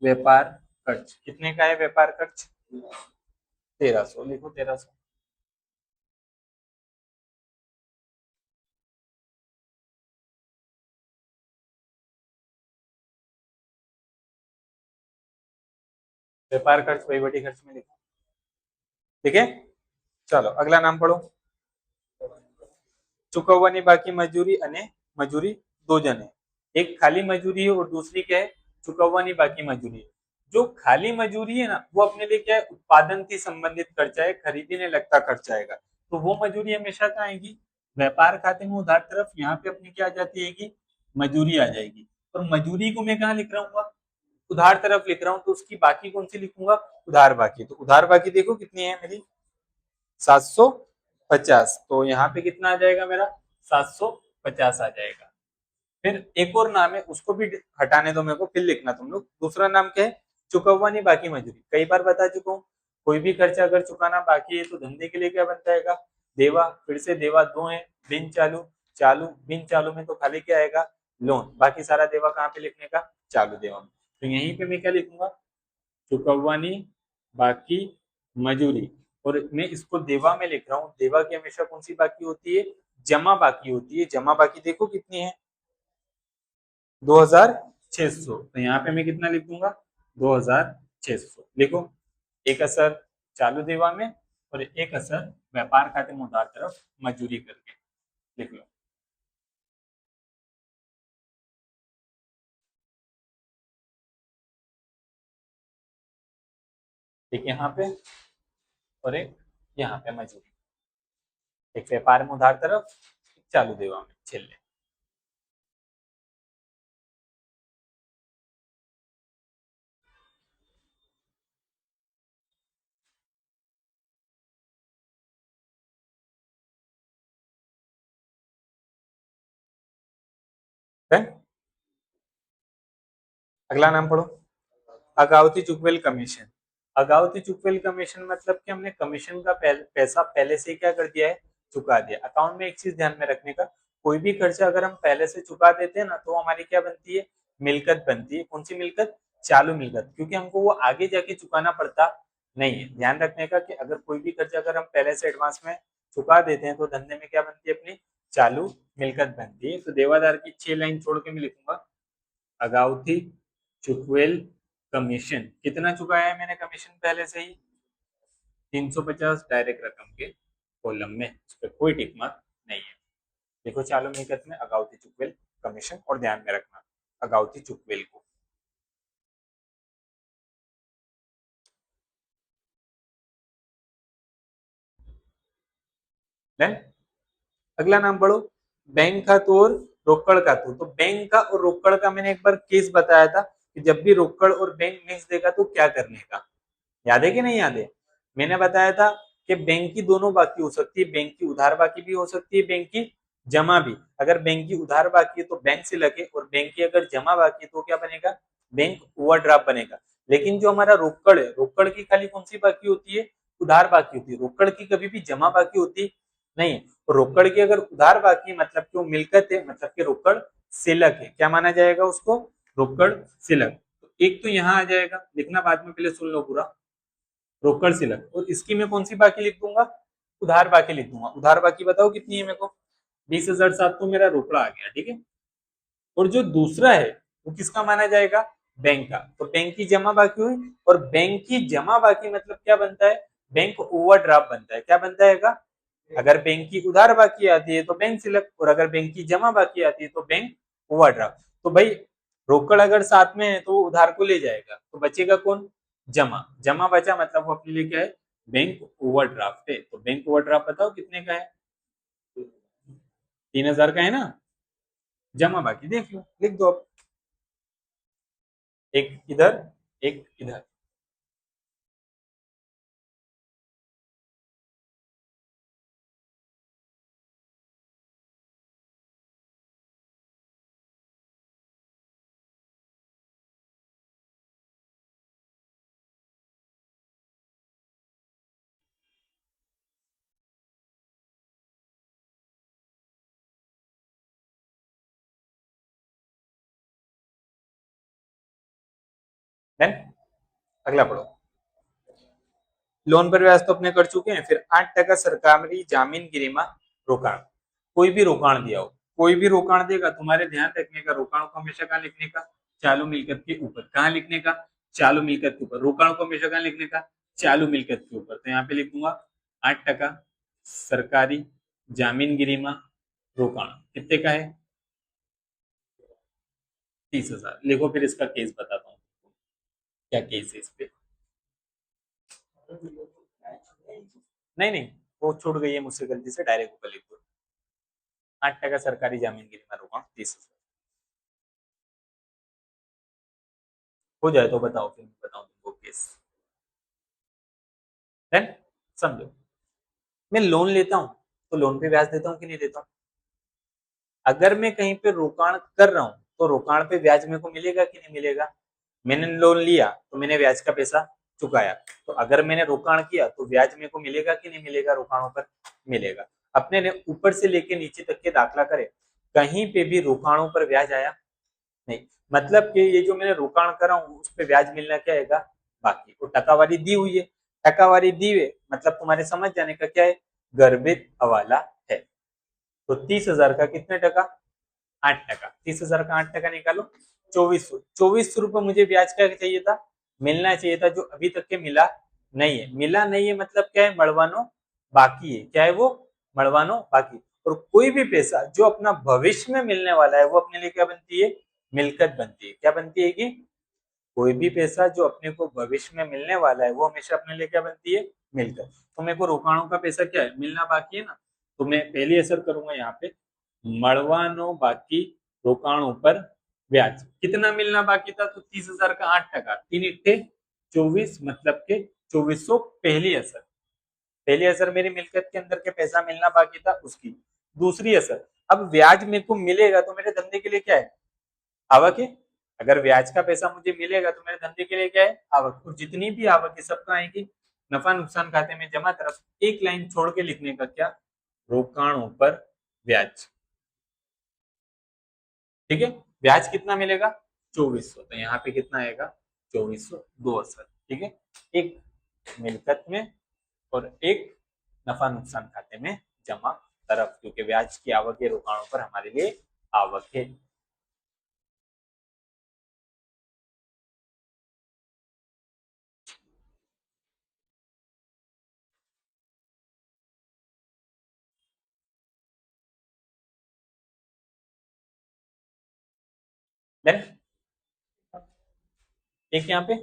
व्यापार खर्च। कितने का है व्यापार खर्च? 1300। लिखो 1300। व्यापार खर्च वहीवटी खर्च में लिखो। ठीक है, चलो अगला नाम पढ़ो। चुकवવાની बाकी मजूरी અને मजूरी दो जन है। एक खाली मजूरी है और दूसरी क्या है, चुकवવાની बाकी मजूरी है। जो खाली मजूरी है ना, वो अपने लिए क्या है, उत्पादन से संबंधित खर्चा है, खरीदने लगता खर्चा आएगा। तो वो मजूरी हमेशा कहाँ आएगी, व्यापार खाते में उधार तरफ, यहाँ पे अपनी क्या आ जाती है कि मजूरी आ जाएगी। और मजूरी को मैं कहाँ लिख रहा हूँ, उधार तरफ लिख रहा हूँ, तो उसकी बाकी कौन सी लिखूंगा, उधार बाकी। तो उधार बाकी देखो कितनी है मेरी, 750। तो यहाँ पे कितना आ जाएगा मेरा, 750 आ जाएगा। फिर एक और नाम है, उसको भी हटाने दो मेरे को, फिर लिखना तुम लोग। दूसरा नाम क्या है, चुकवવાની बाकी मजूरी। कई बार बता चुका हूँ, कोई भी खर्चा अगर चुकाना बाकी है तो धंधे के लिए क्या बनता है, देवा। फिर से देवा दो है, बिन चालू, चालू, बिन चालू में तो खाली क्या आएगा, लोन। बाकी सारा देवा कहाँ पे लिखने का, चालू देवा में। तो यहीं पे मैं क्या लिखूंगा, चुकवવાની बाकी मजूरी। और मैं इसको देवा में लिख रहा हूँ। देवा की हमेशा कौन सी बाकी होती है, जमा बाकी होती है। जमा बाकी देखो कितनी है, 2600। तो यहाँ पे मैं कितना लिखूंगा, 2600 लिखो। एक असर चालू देवा में और एक असर व्यापार खाते में उधार तरफ मजूरी करके लिख लो। एक यहाँ पे और एक यहाँ पे मजूरी, एक व्यापार में उधार तरफ, एक चालू देवा में छेल्ले। अगला नाम पढ़ो, अगावती चुकवेल कमीशन। अगावती चुकवेल कमीशन मतलब कि हमने कमीशन का पैसा पहले से क्या कर दिया है, चुका दिया। अकाउंट में एक चीज ध्यान में रखने का, कोई भी खर्चा अगर हम पहले से चुका देते हैं ना, तो हमारी क्या बनती है, मिलकत बनती है। कौन सी मिलकत, चालू मिलकत। क्योंकि हमको वो आगे जाके चुकाना पड़ता नहीं है। ध्यान रखने का कि अगर कोई भी खर्चा अगर हम पहले से एडवांस में चुका देते हैं, तो धंधे में क्या बनती है, अपनी चालू मिलकत बनती है। तो देवादार की 6 लाइन छोड़ के मैं लिखूंगा, अगाउथी चुकवेल कमीशन। कितना चुकाया है मैंने कमीशन पहले से ही, 350 डायरेक्ट रकम के कॉलम में, उस पर कोई टिक मार्क नहीं है। देखो चालू मिलकत में अगाउती चुकवेल कमीशन, और ध्यान में रखना अगाउती चुकवेल को। देन अगला नाम पढ़ो, बैंक खातों और रोकड़ खातों। तो बैंक का और रोकड़ का मैंने एक बार केस बताया था कि जब भी रोकड़ और बैंक मिक्स देगा तो क्या करने का, याद है कि नहीं याद है। मैंने बताया था कि बैंक की दोनों बाकी हो सकती है, बैंक की उधार बाकी भी हो सकती है, बैंक की जमा भी। अगर बैंक की उधार बाकी है तो बैंक से लगे, और बैंक की अगर जमा बाकी है तो क्या बनेगा, बैंक ओवरड्राफ्ट बनेगा। लेकिन जो हमारा रोकड़ है, रोकड़ की खाली कौन सी बाकी होती है, उधार बाकी होती है। रोकड़ की कभी भी जमा बाकी होती नहीं है। तो रोकड़ की अगर उधार बाकी है, मतलब कि वो मिलकत है, मतलब कि रोकड़ सिलक है, क्या माना जाएगा उसको, रोकड़ सिलक। तो एक तो यहाँ आ जाएगा, लिखना बाद में, पहले सुन लो पूरा, रोकड़ सिलक। और इसकी मैं कौन सी बाकी लिख दूंगा, उधार बाकी लिख दूंगा। उधार बाकी बताओ कितनी है मेरे को, 20,007। तो मेरा रोकड़ा आ गया, ठीक है। और जो दूसरा है वो किसका माना जाएगा, बैंक का। तो बैंक की जमा बाकी हुई, और बैंक की जमा बाकी मतलब क्या बनता है, बैंक ओवरड्राफ्ट बनता है। क्या बनता है, अगर बैंक की उधार बाकी आती है तो बैंक सिलक, और अगर बैंक की जमा बाकी आती है तो बैंक ओवरड्राफ्ट। तो भाई रोकड़ अगर साथ में है तो वो उधार को ले जाएगा, तो बचेगा कौन, जमा। जमा बचा मतलब वो अपने लिए क्या है, बैंक ओवरड्राफ्ट है। तो बैंक ओवरड्राफ्ट बताओ कितने का है, 3,000 का है ना। जमा बाकी देख लो, लिख दो अब, एक इधर, एक इधर। देन अगला पढ़ो, लोन पर ब्याज तो अपने कर चुके हैं। फिर 8% सरकारी जामीनगिरी में रोकाण। कोई भी रोकाण दिया हो, कोई भी रोकाण देगा, तुम्हारे ध्यान रखने का, रोकाण को हमेशा कहाँ लिखने का, चालू मिलकत के ऊपर। कहाँ लिखने का, चालू मिलकत के ऊपर। रोकाण को हमेशा कहाँ लिखने का, चालू मिलकत के ऊपर। तो यहाँ पे लिख दूंगा 8% सरकारी जामीनगिरी में रोकाण कितने का है, 30,000। लिखो फिर इसका केस बताता हूँ क्या केस है इस पे। नहीं नहीं, वो छूट गई है मुझसे गलती से, डायरेक्ट ऊपर लिख दो 8% सरकारी जामीनगिरी में रोकाण 30,000। हो जाए तो बताओ, फिर बताऊं तुमको केस। देन समझो, मैं लोन लेता हूँ तो लोन पे ब्याज देता हूँ कि नहीं देता हूँ। अगर मैं कहीं पे रोकाण कर रहा हूँ तो रोकाण पे ब्याज मेरे को मिलेगा कि नहीं मिलेगा। मैंने लोन लिया तो मैंने ब्याज का पैसा चुकाया, तो अगर मैंने रोकाण किया तो ब्याज मेरे को मिलेगा कि नहीं मिलेगा, रोकाणों पर मिलेगा। अपने ने ऊपर से लेके नीचे तक के दाखला करे, कहीं पे भी रोकाणों पर ब्याज आया नहीं। मतलब कि ये जो मैंने रोकाण करा हूँ उस पर ब्याज मिलना क्या आएगा, बाकी। वो टकावारी दी हुई है, टकावारी दी हुई मतलब तुम्हारे समझ जाने का क्या है, गर्भित हवाला है। तो 30,000 का कितने टका, 8%। 30,000 का 8% निकालो, 2400। 2400 रुपये मुझे ब्याज का चाहिए था, मिलना चाहिए था, जो अभी तक के मिला नहीं है। मिला नहीं है मतलब क्या है, मड़वानो बाकी है। क्या है वो, मड़वानो बाकी। और कोई भी पैसा जो अपना भविष्य में मिलने वाला है वो अपने लिए क्या बनती है, मिलकत बनती है। क्या बनती है कि कोई भी पैसा जो अपने को भविष्य में मिलने वाला है वो हमेशा अपने लिए क्या बनती है, मिलकत। तो मेरे को रोकाणों का पैसा क्या है, मिलना बाकी है ना। तो मैं पहली असर करूंगा यहाँ पे, मड़वानो बाकी रोकाणों पर ब्याज। कितना मिलना बाकी था, तो 30,000 का 8%, 3 × 24 मतलब के 2400 पहली असर। पहली असर मेरी मिलकत के अंदर के पैसा मिलना बाकी था उसकी। दूसरी असर, अब ब्याज मेरे को मिलेगा तो मेरे धंधे के लिए क्या है, आवक है। अगर ब्याज का पैसा मुझे मिलेगा तो मेरे धंधे के लिए क्या है, आवक। और जितनी भी आवक है सब कहाँ आएगी, नफा नुकसान खाते में जमा। तरफ एक लाइन छोड़ के लिखने का क्या, रोकाणों पर ब्याज। ठीक है, ब्याज कितना मिलेगा, 2400। तो यहाँ पे कितना आएगा, 2400, दो असर। ठीक है, एक मिलकत में और एक नफा नुकसान खाते में जमा तरफ, क्योंकि ब्याज की आवक है, रोकाणों पर हमारे लिए आवक है। देन एक यहाँ पे,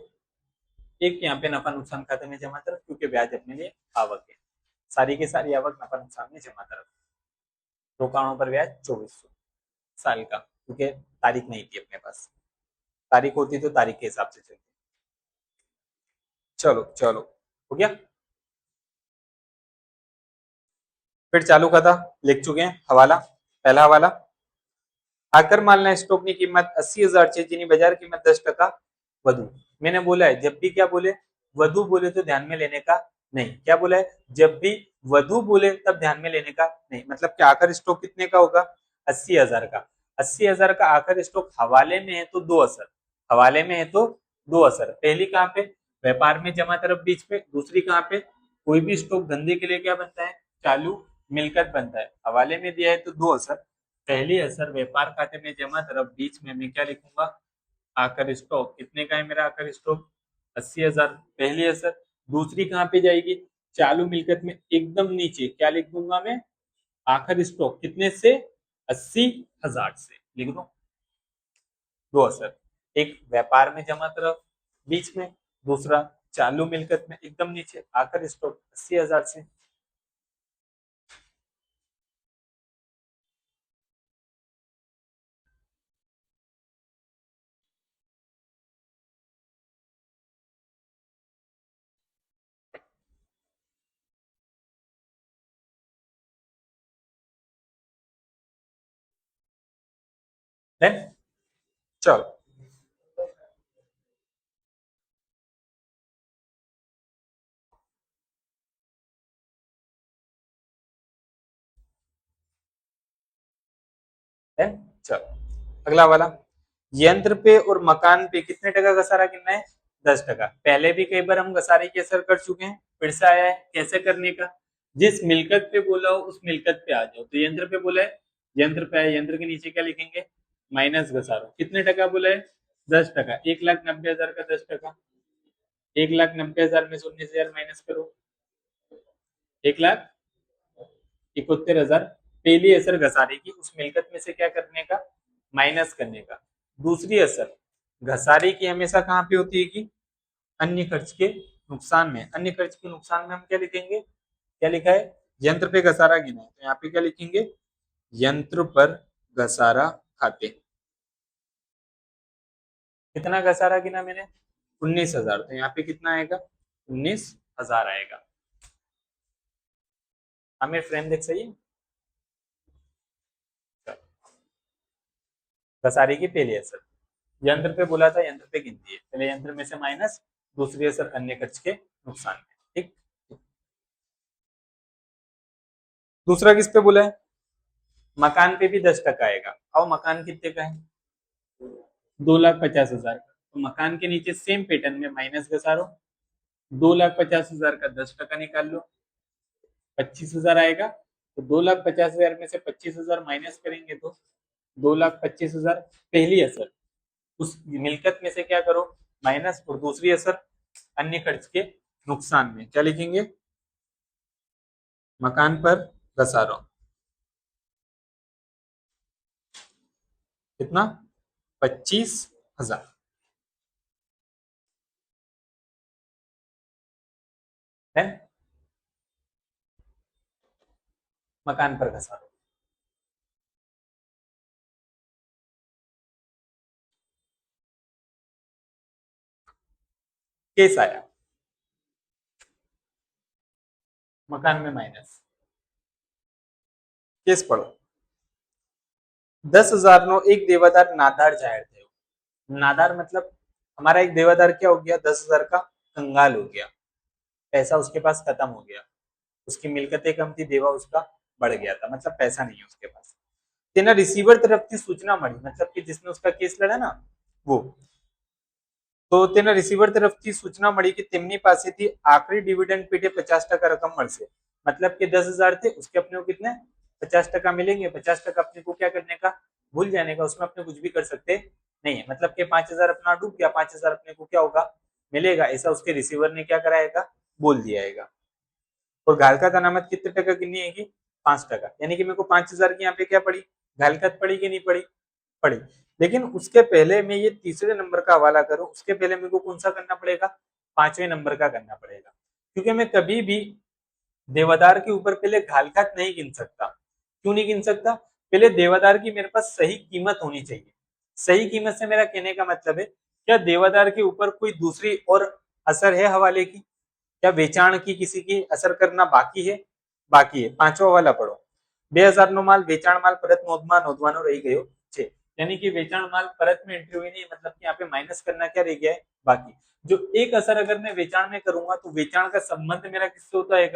एक यहाँ पे नफा नुकसान खाते में जमा तरफ, क्योंकि ब्याज अपने लिए आवक है। सारी की सारी आवक नफा नुकसान में जमा तरफ। रोकाणों पर ब्याज 2400 साल का, क्योंकि तारीख नहीं थी अपने पास। तारीख होती तो तारीख के हिसाब से चलती। चलो चलो, हो गया। फिर चालू खाता लिख चुके हैं। हवाला, पहला हवाला, आकर मालना स्टॉक की कीमत 80,000 છે જેની बाजार कीमत 10% વધુ। मैंने बोला है जब भी क्या बोले, वधु बोले तो ध्यान में लेने का नहीं। क्या बोला है, जब भी वधु बोले तब ध्यान में लेने का नहीं। मतलब कि आखिर स्टॉक कितने का होगा, 80,000 का। 80,000 का आखिर स्टॉक हवाले में है तो दो असर, हवाले में है तो दो असर। पहली कहाँ पे, व्यापार में जमा तरफ बीच पे। दूसरी कहाँ पे, कोई भी स्टॉक धंधे के लिए क्या बनता है, चालू मिलकत बनता है। हवाले में दिया है तो दो असर। पहली असर व्यापार खाते में जमा तरफ बीच में मैं क्या लिखूंगा, आकर स्टॉक कितने का है मेरा, आकर स्टॉक 80,000 पहली असर। दूसरी कहाँ पे जाएगी, चालू मिलकत में एकदम नीचे क्या लिख दूंगा मैं, आखिर स्टॉक कितने से, 80,000 से लिख दो, दो असर। एक व्यापार में जमा तरफ बीच में, दूसरा चालू मिलकत में एकदम नीचे, आखिर स्टॉक 80,000 से। देन चलो, है चलो, अगला वाला, यंत्र पे और मकान पे कितने टका घसारा गिनना है, 10%। पहले भी कई बार हम घसारे की असर कर चुके हैं, फिर से आया है। कैसे करने का, जिस मिलकत पे बोला हो उस मिलकत पे आ जाओ। तो यंत्र पे बोला है, यंत्र पे आया, यंत्र के नीचे क्या लिखेंगे, माइनस घसारो। कितने टका बोला है, 10%, 1,90,000 का 10%, 1,90,000 में से 19,000 माइनस करो, 1,71,000। पहली असर घसारे की उस मिलकत में से क्या करने का, माइनस करने का। दूसरी असर घसारे की हमेशा कहाँ पे होती है कि अन्य खर्च के नुकसान में। अन्य खर्च के नुकसान में हम क्या लिखेंगे, क्या लिखा है, यंत्र पे घसारा गिना है, तो यहाँ पे क्या लिखेंगे, यंत्र पर घसारा खाते। कितना घसारा गिना मैंने, 19,000, तो यहाँ पे कितना आएगा, 19,000 आएगा। हमें फ्रेम देख सही है। घसारे की पहली असर यंत्र पे बोला था, यंत्र पे गिनती है, पहले यंत्र में से माइनस, दूसरी असर अन्य खर्च के नुकसान में। ठीक, दूसरा किस पे बोला है, मकान पे भी 10% आएगा। और मकान कितने का है, 2,50,000 का, तो मकान के नीचे सेम पैटर्न में माइनस घसारो, 2,50,000 का 10% निकाल लो, 25,000 आएगा। तो 2,50,000 में से 25,000 माइनस करेंगे तो 2,25,000 पहली असर उस मिलकत में से क्या करो, माइनस, और दूसरी असर अन्य खर्च के नुकसान में क्या लिखेंगे, मकान पर घसारो। कितना, 25,000 है, मकान पर घसारो। केस आया, मकान में माइनस। केस पढ़ो, 10,000 नो एक देवादार नादार जाहिर थे। नादार मतलब हमारा एक देवादार क्या हो गया, 10,000 का कंगाल हो गया, पैसा उसके पास खत्म हो गया, उसकी मिलकतें कम थी, देवा उसका बढ़ गया था, मतलब पैसा नहीं है उसके पास। तेना रिसीवर तरफ की सूचना मળી, मतलब कि जिसने उसका केस लड़ा ना वो, તો તેના રિસીવર તરફથી સૂચના મળી કે તેમની પાસેથી આખરી ડિવિડન્ડ પેટે 50% રકમ મળશે। मतलब कि 10,000 थे, उसके अपने को कितने 50% मिलेंगे। 50% अपने को क्या करने का, भूल जाने का, उसमें अपने कुछ भी कर सकते नहीं है। मतलब कि 5,000 अपना डूब गया, 5,000 अपने को क्या होगा, मिलेगा, ऐसा उसके रिसीवर ने क्या कराएगा, बोल दिया है। और घालकत अनामत कितने टका गिननी है, 5%। यानी कि मेरे को 5,000 की यहाँ पे क्या पड़ी, घालकत पड़ी कि नहीं पड़ी, पड़ी। लेकिन उसके पहले मैं ये तीसरे नंबर का हवाला करूं, उसके पहले मेरे को कौन सा करना पड़ेगा, 5वें नंबर का करना पड़ेगा। क्योंकि मैं कभी भी देवादार के ऊपर पहले घालकत नहीं गिन सकता। क्यों नहीं गिन सकता, पहले देवादार की मेरे पास सही कीमत होनी चाहिए। सही कीमत से मेरा कहने का मतलब है, क्या देवादार के ऊपर कोई दूसरी और असर है हवाले की, क्या वेचाण की किसी की असर करना बाकी है, बाकी है। पांचवा वाला पढ़ो, 2,000 નો માલ વેચાણ માલ પરત નોંધમાં નોંધવાનો રહી ગયો છે। यानी कि वेचाण माल परत में एंट्री हुई नहीं, मतलब कि यहाँ पे माइनस करना क्या रह गया है, बाकी। जो एक असर अगर मैं वेचाण में करूंगा तो वेचाण का संबंध मेरा किससे होता है,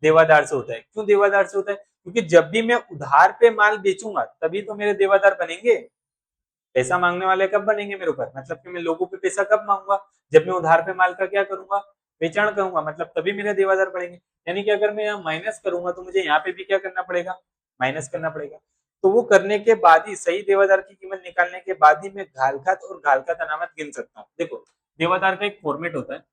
देवादार से होता है। क्यों देवादार से होता है, क्योंकि जब भी मैं उधार पे माल बेचूंगा तभी तो मेरे देवादार बनेंगे। पैसा मांगने वाले कब बनेंगे मेरे ऊपर, मतलब कि मैं लोगों पे पैसा कब मांगूंगा, जब मैं उधार पे माल का क्या करूंगा, वेचाण करूंगा, मतलब तभी मेरे देवादार बढ़ेंगे। यानी कि अगर मैं यहाँ माइनस करूंगा तो मुझे यहाँ पे भी क्या करना पड़ेगा, माइनस करना पड़ेगा। तो वो करने के बाद ही, सही देवादार की कीमत निकालने के बाद ही मैं घालकत और घालकत अनामत गिन सकता हूँ। देखो, देवादार का एक फॉर्मेट होता है,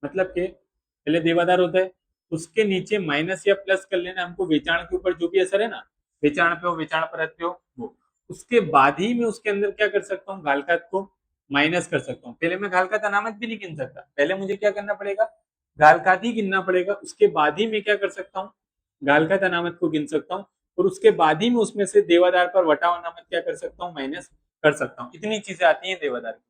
मतलब कि पहले देवादार होता है, उसके नीचे माइनस या प्लस कर लेना हमको, वेचाण के ऊपर जो भी असर है ना, वेचाण पे हो, वेचाण परत पे हो, वो उसके बाद ही मैं उसके अंदर क्या कर सकता हूँ, घालकत को माइनस कर सकता हूँ। पहले मैं घालकत अनामत भी नहीं गिन सकता, पहले मुझे क्या करना पड़ेगा, घालकत ही गिनना पड़ेगा। उसके बाद ही मैं क्या कर सकता हूँ, घालकत अनामत को गिन सकता हूँ। और उसके बाद ही मैं उसमें से देवादार पर वटाव अनामत क्या कर सकता हूँ, माइनस कर सकता हूँ। इतनी चीजें आती हैं देवादार की।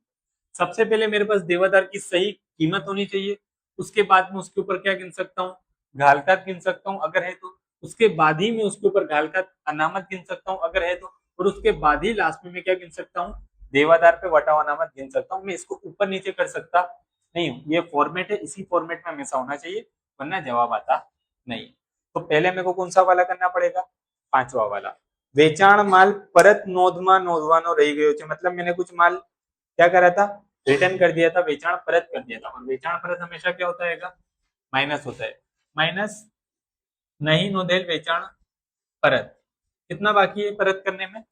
सबसे पहले मेरे पास देवादार की सही कीमत होनी चाहिए, उसके बाद में उसके ऊपर क्या गिन सकता हूँ, घालकत गिन सकता हूँ अगर है तो, उसके बाद ही मैं उसके ऊपर घालकत अनामत गिन सकता हूँ अगर है तो, और उसके बाद ही लास्ट में मैं क्या गिन सकता हूँ, देवादार पे वटाव अनामत गिन सकता हूँ। मैं इसको ऊपर नीचे कर सकता नहीं हूँ। ये फॉर्मेट है, इसी फॉर्मेट में हमेशा होना चाहिए, वरना जवाब आता नहीं। तो पहले मेरे को कौन सा वाला करना पड़ेगा, पांचवा वाला। વેચાણ માલ પરત નોંધમાં નોંધવાનો રહી ગયો છે, मतलब मैंने कुछ माल क्या करा था, रिटर्न कर दिया था, वेचाण परत कर दिया था। और वेचाण परत हमेशा क्या होता है, माइनस होता है। माइनस नहीं नोंधेल वेचाण परत, कितना बाकी है परत करने में,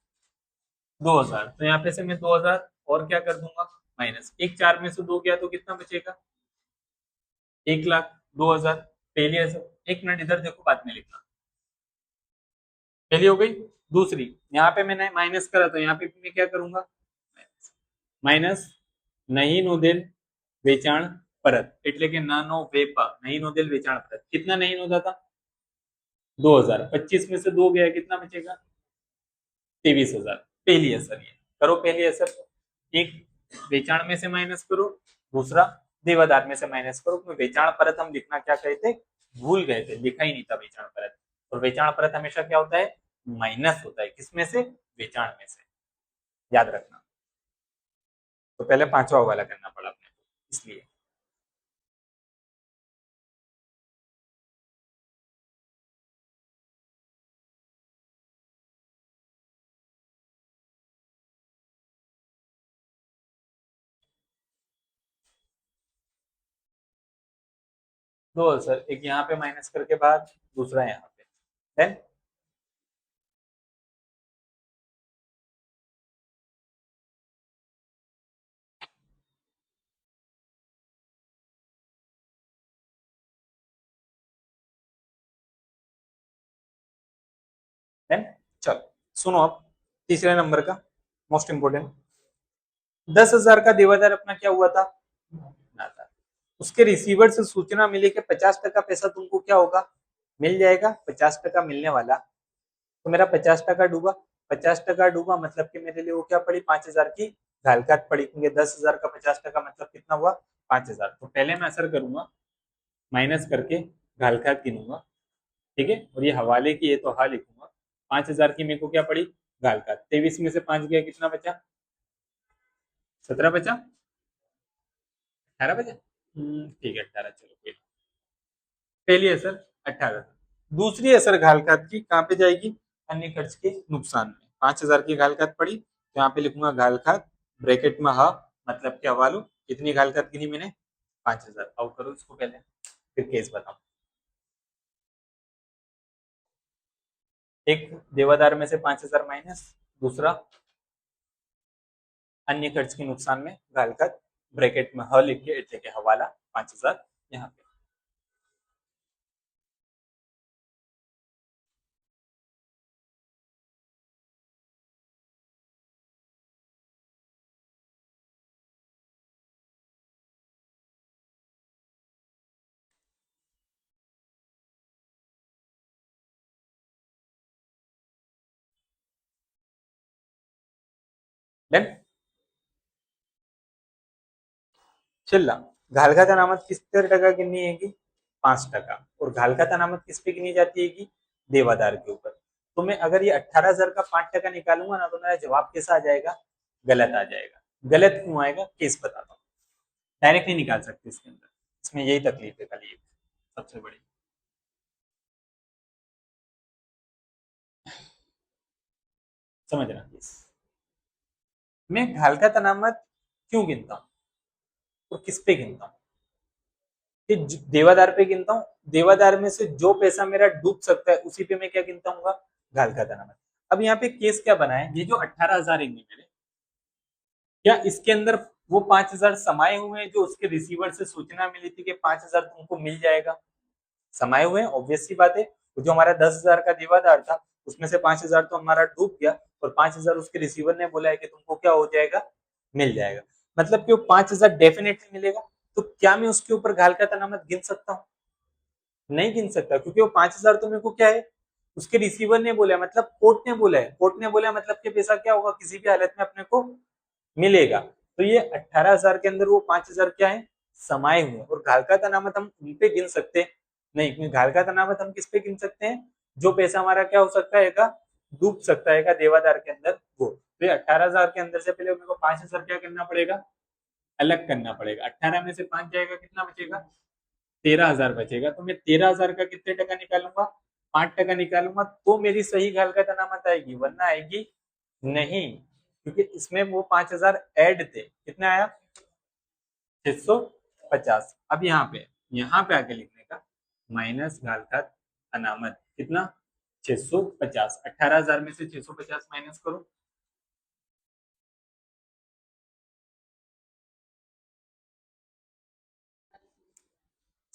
2,000। तो यहाँ पे से मैं 2,000 और क्या कर दूंगा माइनस, एक 4 में से 2 गया तो कितना बचेगा 1,02,000। पहली ऐसा, एक मिनट इधर देखो बाद में लिखना। पहली हो गई। दूसरी, यहाँ पे मैंने माइनस करा तो यहाँ पे मैं क्या करूंगा माइनस नहीं नोंधेल વેચાણ પરત એટલે કે નાનો વેપાર नहीं नोंधेल વેચાણ પરત। कितना नहीं नोंधा था 2,000, 25 में से 2 गया कितना बचेगा 23,000। पहली असर ये करो, पहली असर एक वेचाण में से माइनस करो, दूसरा देवादार में से माइनस करो। क्योंकि वेचाण परत हम लिखना क्या कहे थे भूल गए थे, लिखा ही नहीं था वेचाण परत। और वेचाण परत हमेशा क्या होता है माइनस होता है, किसमें से वेचाण में से, याद रखना। तो पहले पांचवा वाला करना पड़ा अपने को, इसलिए 2,000 एक यहाँ पे माइनस करके बाद, दूसरा यहाँ पे, देन देन चलो सुनो अब तीसरे नंबर का मोस्ट इंपोर्टेंट। 10,000 का देवादार अपना क्या हुआ था ना था, उसके रिसीवर से सूचना मिली कि 50% पैसा तुमको क्या होगा मिल जाएगा, 50% मिलने वाला। तो मेरा 50% डूबा, 50% डूबा मतलब कि मेरे लिए वो क्या पड़ी 5,000 की घालकात पड़ी, क्योंकि 10,000 का 50% मतलब कितना हुआ 5,000। तो पहले मैं असर करूंगा माइनस करके घालकात गिनूंगा, ठीक है। और ये हवाले की है तो हाँ लिखूंगा। 5,000 की मेरे को क्या पड़ी घालकात, 23 में से 5 गया कितना बचा 17 बचा, 18 बचा, ठीक है 18, चलो कोई। पहली असर 18, दूसरी असर घालकात की कहाँ पे जाएगी अन्य खर्च के नुकसान में। 5,000 की घालकात पड़ी तो यहाँ पे लिखूंगा घालकात ब्रैकेट में हा मतलब क्या हवालो, कितनी घालकात गिनी मैंने 5,000। आउट करो इसको पहले फिर केस बताओ। एक देवादार में से 5,000 माइनस, दूसरा अन्य खर्च के नुकसान में घालकात ब्रैकेट में ह लिख के એટલે કે हवाला 5,000 यहाँ पे। डन। છેલ્લા घालकात अनामत किस पर टका गिननी है 5%, और घालकात अनामत किस पे गिनी जाती है देवादार के ऊपर। तो मैं अगर ये 18,000 का 5% निकालूंगा ना तो मेरा जवाब कैसा आ जाएगा गलत आ जाएगा। गलत क्यों आएगा केस बताता हूँ, डायरेक्ट नहीं निकाल सकते इसके अंदर, इसमें यही तकलीफ है खाली एक सबसे बड़ी। समझना प्लीज, मैं घालकात अनामत क्यों गिनता हूँ और किस पे गिनता हूँ कि देवादार पे गिनता हूँ। देवादार में से जो पैसा मेरा डूब सकता है उसी पे मैं क्या गिनता हूँ घालकात अनामत। अब यहाँ पे केस क्या बना है, ये जो 18,000 है मेरे, क्या इसके अंदर वो 5,000 समाये हुए हैं जो उसके रिसीवर से सूचना मिली थी कि 5,000 तुमको मिल जाएगा, समाये हुए हैं ऑब्वियस सी बात है। तो जो हमारा 10,000 का देवादार था उसमें से 5,000 तो हमारा डूब गया, और 5,000 उसके रिसीवर ने बोला है कि तुमको क्या हो जाएगा मिल जाएगा, मतलब कि वो 5,000 डेफिनेटली मिलेगा। तो क्या मैं उसके ऊपर घालकात अनामत गिन सकता हूँ, नहीं गिन सकता, क्योंकि वो 5,000 तो मेरे को क्या है उसके रिसीवर ने बोला है, मतलब कोर्ट ने बोला है, कोर्ट ने बोला है मतलब कि पैसा क्या होगा किसी भी हालत में अपने को मिलेगा। तो ये 18,000 के अंदर वो 5,000 क्या है समाये हुए, और घालकात अनामत हम उन पे गिन सकते हैं नहीं, क्योंकि घालकात अनामत हम किस पे गिन सकते हैं जो पैसा हमारा क्या हो सकता है डूब सकता है देवादार के अंदर वो। तो ये 18,000 के अंदर से पहले मेरे को 5,000 क्या करना पड़ेगा अलग करना पड़ेगा। 18 में से 5 जाएगा कितना बचेगा 13,000 बचेगा। तो मैं 13,000 का कितने टका निकालूंगा 5% निकालूंगा तो मेरी सही घालकात अनामत आएगी, वरना आएगी नहीं, क्योंकि इसमें वो 5,000 ऐड थे। कितना आया 650। अब यहाँ पे आके लिखने का माइनस घालकात अनामत कितना 650। 18,000 में से 650 माइनस करो,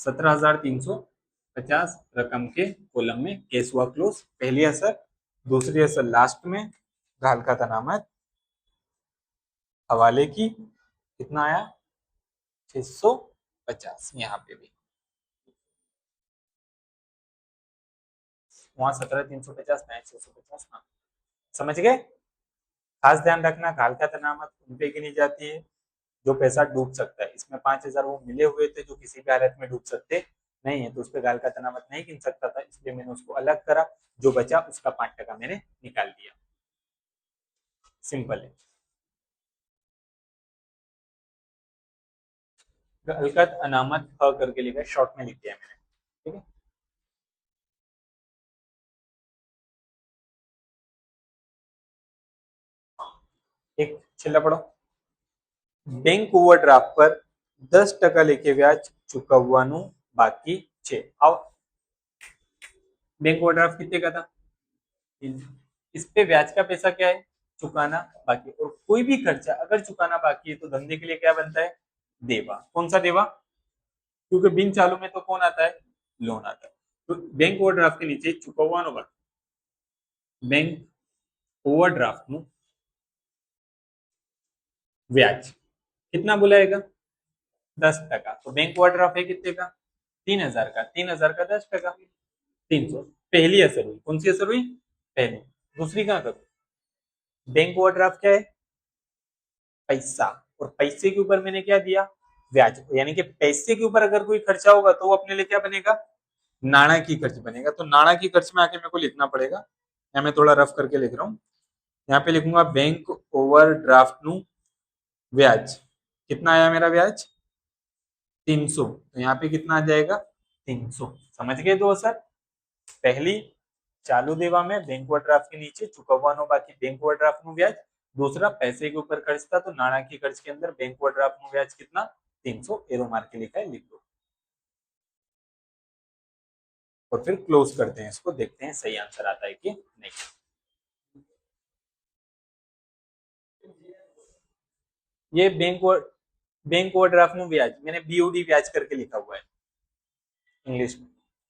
17,350 रकम के कॉलम में केस हुआ क्लोज। पहली असर। दूसरी असर लास्ट में घाल का तनामत हवाले की कितना आया 650। यहाँ पे भी वहां 17,350 ना 650। हाँ समझ गए। खास ध्यान रखना घाल का तनामत उन पे गिनी जाती है जो पैसा डूब सकता है। इसमें 5,000 वो मिले हुए थे जो किसी भी हालत में डूब सकते नहीं है, तो उस पर गाल का तनामत नहीं गिन सकता था, इसलिए मैंने उसको अलग करा। जो बचा उसका 5% मैंने निकाल दिया। सिंपल है। हल्कत अनामत ख करके लिखा है, शॉर्ट में लिख दिया मैंने। ठीक है। एक छेल्ला पढ़ो। બેંક ઓવરડ્રાફ્ટ પર 10% લેખે વ્યાજ ચૂકવવાનું બાકી છે। आओ बैंक ओवरड्राफ्ट कितने का था, इस पे ब्याज का पैसा क्या है चुकाना बाकी। और कोई भी खर्चा अगर चुकाना बाकी है तो धंधे के लिए क्या बनता है देवा। कौन सा देवा, क्योंकि बिन चालू में तो कौन आता है लोन आता है। तो बैंक ओवरड्राफ्ट के नीचे चुकवવાનો बाकी बैंक ओवरड्राफ्ट નું ब्याज कितना बुलाएगा 10%। तो बैंक ओवरड्राफ्ट है कितने का 3,000 का, 3,000 का 10%, 300। पहली असर हुई, कौन सी असर हुई पहली। दूसरी कहां करूं, बैंक ओवरड्राफ्ट क्या है पैसा, और पैसे के ऊपर मैंने क्या दिया ब्याज। यानी कि पैसे के ऊपर अगर कोई खर्चा होगा तो वो अपने लिए क्या बनेगा नाणा की खर्च बनेगा। तो नाणा की खर्च में आके मेरे को लिखना पड़ेगा, या मैं थोड़ा रफ करके लिख रहा हूँ। यहाँ पे लिखूंगा बैंक ओवरड्राफ्ट नु ब्याज कितना आया मेरा ब्याज 300। तो यहाँ पे कितना आ जाएगा 300। समझ गए दो असर। पहली चालू देवा में बैंक ओवरड्राफ्ट के नीचे चुकवવાનો बाकी बैंक ओवरड्राफ्ट નું ब्याज। दूसरा पैसे के ऊपर खर्च था तो नाणा की खर्च के अंदर बैंक ओवरड्राफ्ट નું ब्याज कितना 300 एरो मार के लिखा है, लिख दो। और फिर क्लोज करते हैं इसको, देखते हैं सही आंसर आता है कि नहीं। ये बैंक ओवरड्राफ्ट નું ब्याज मैंने बीओडी ब्याज करके लिखा हुआ है इंग्लिश में,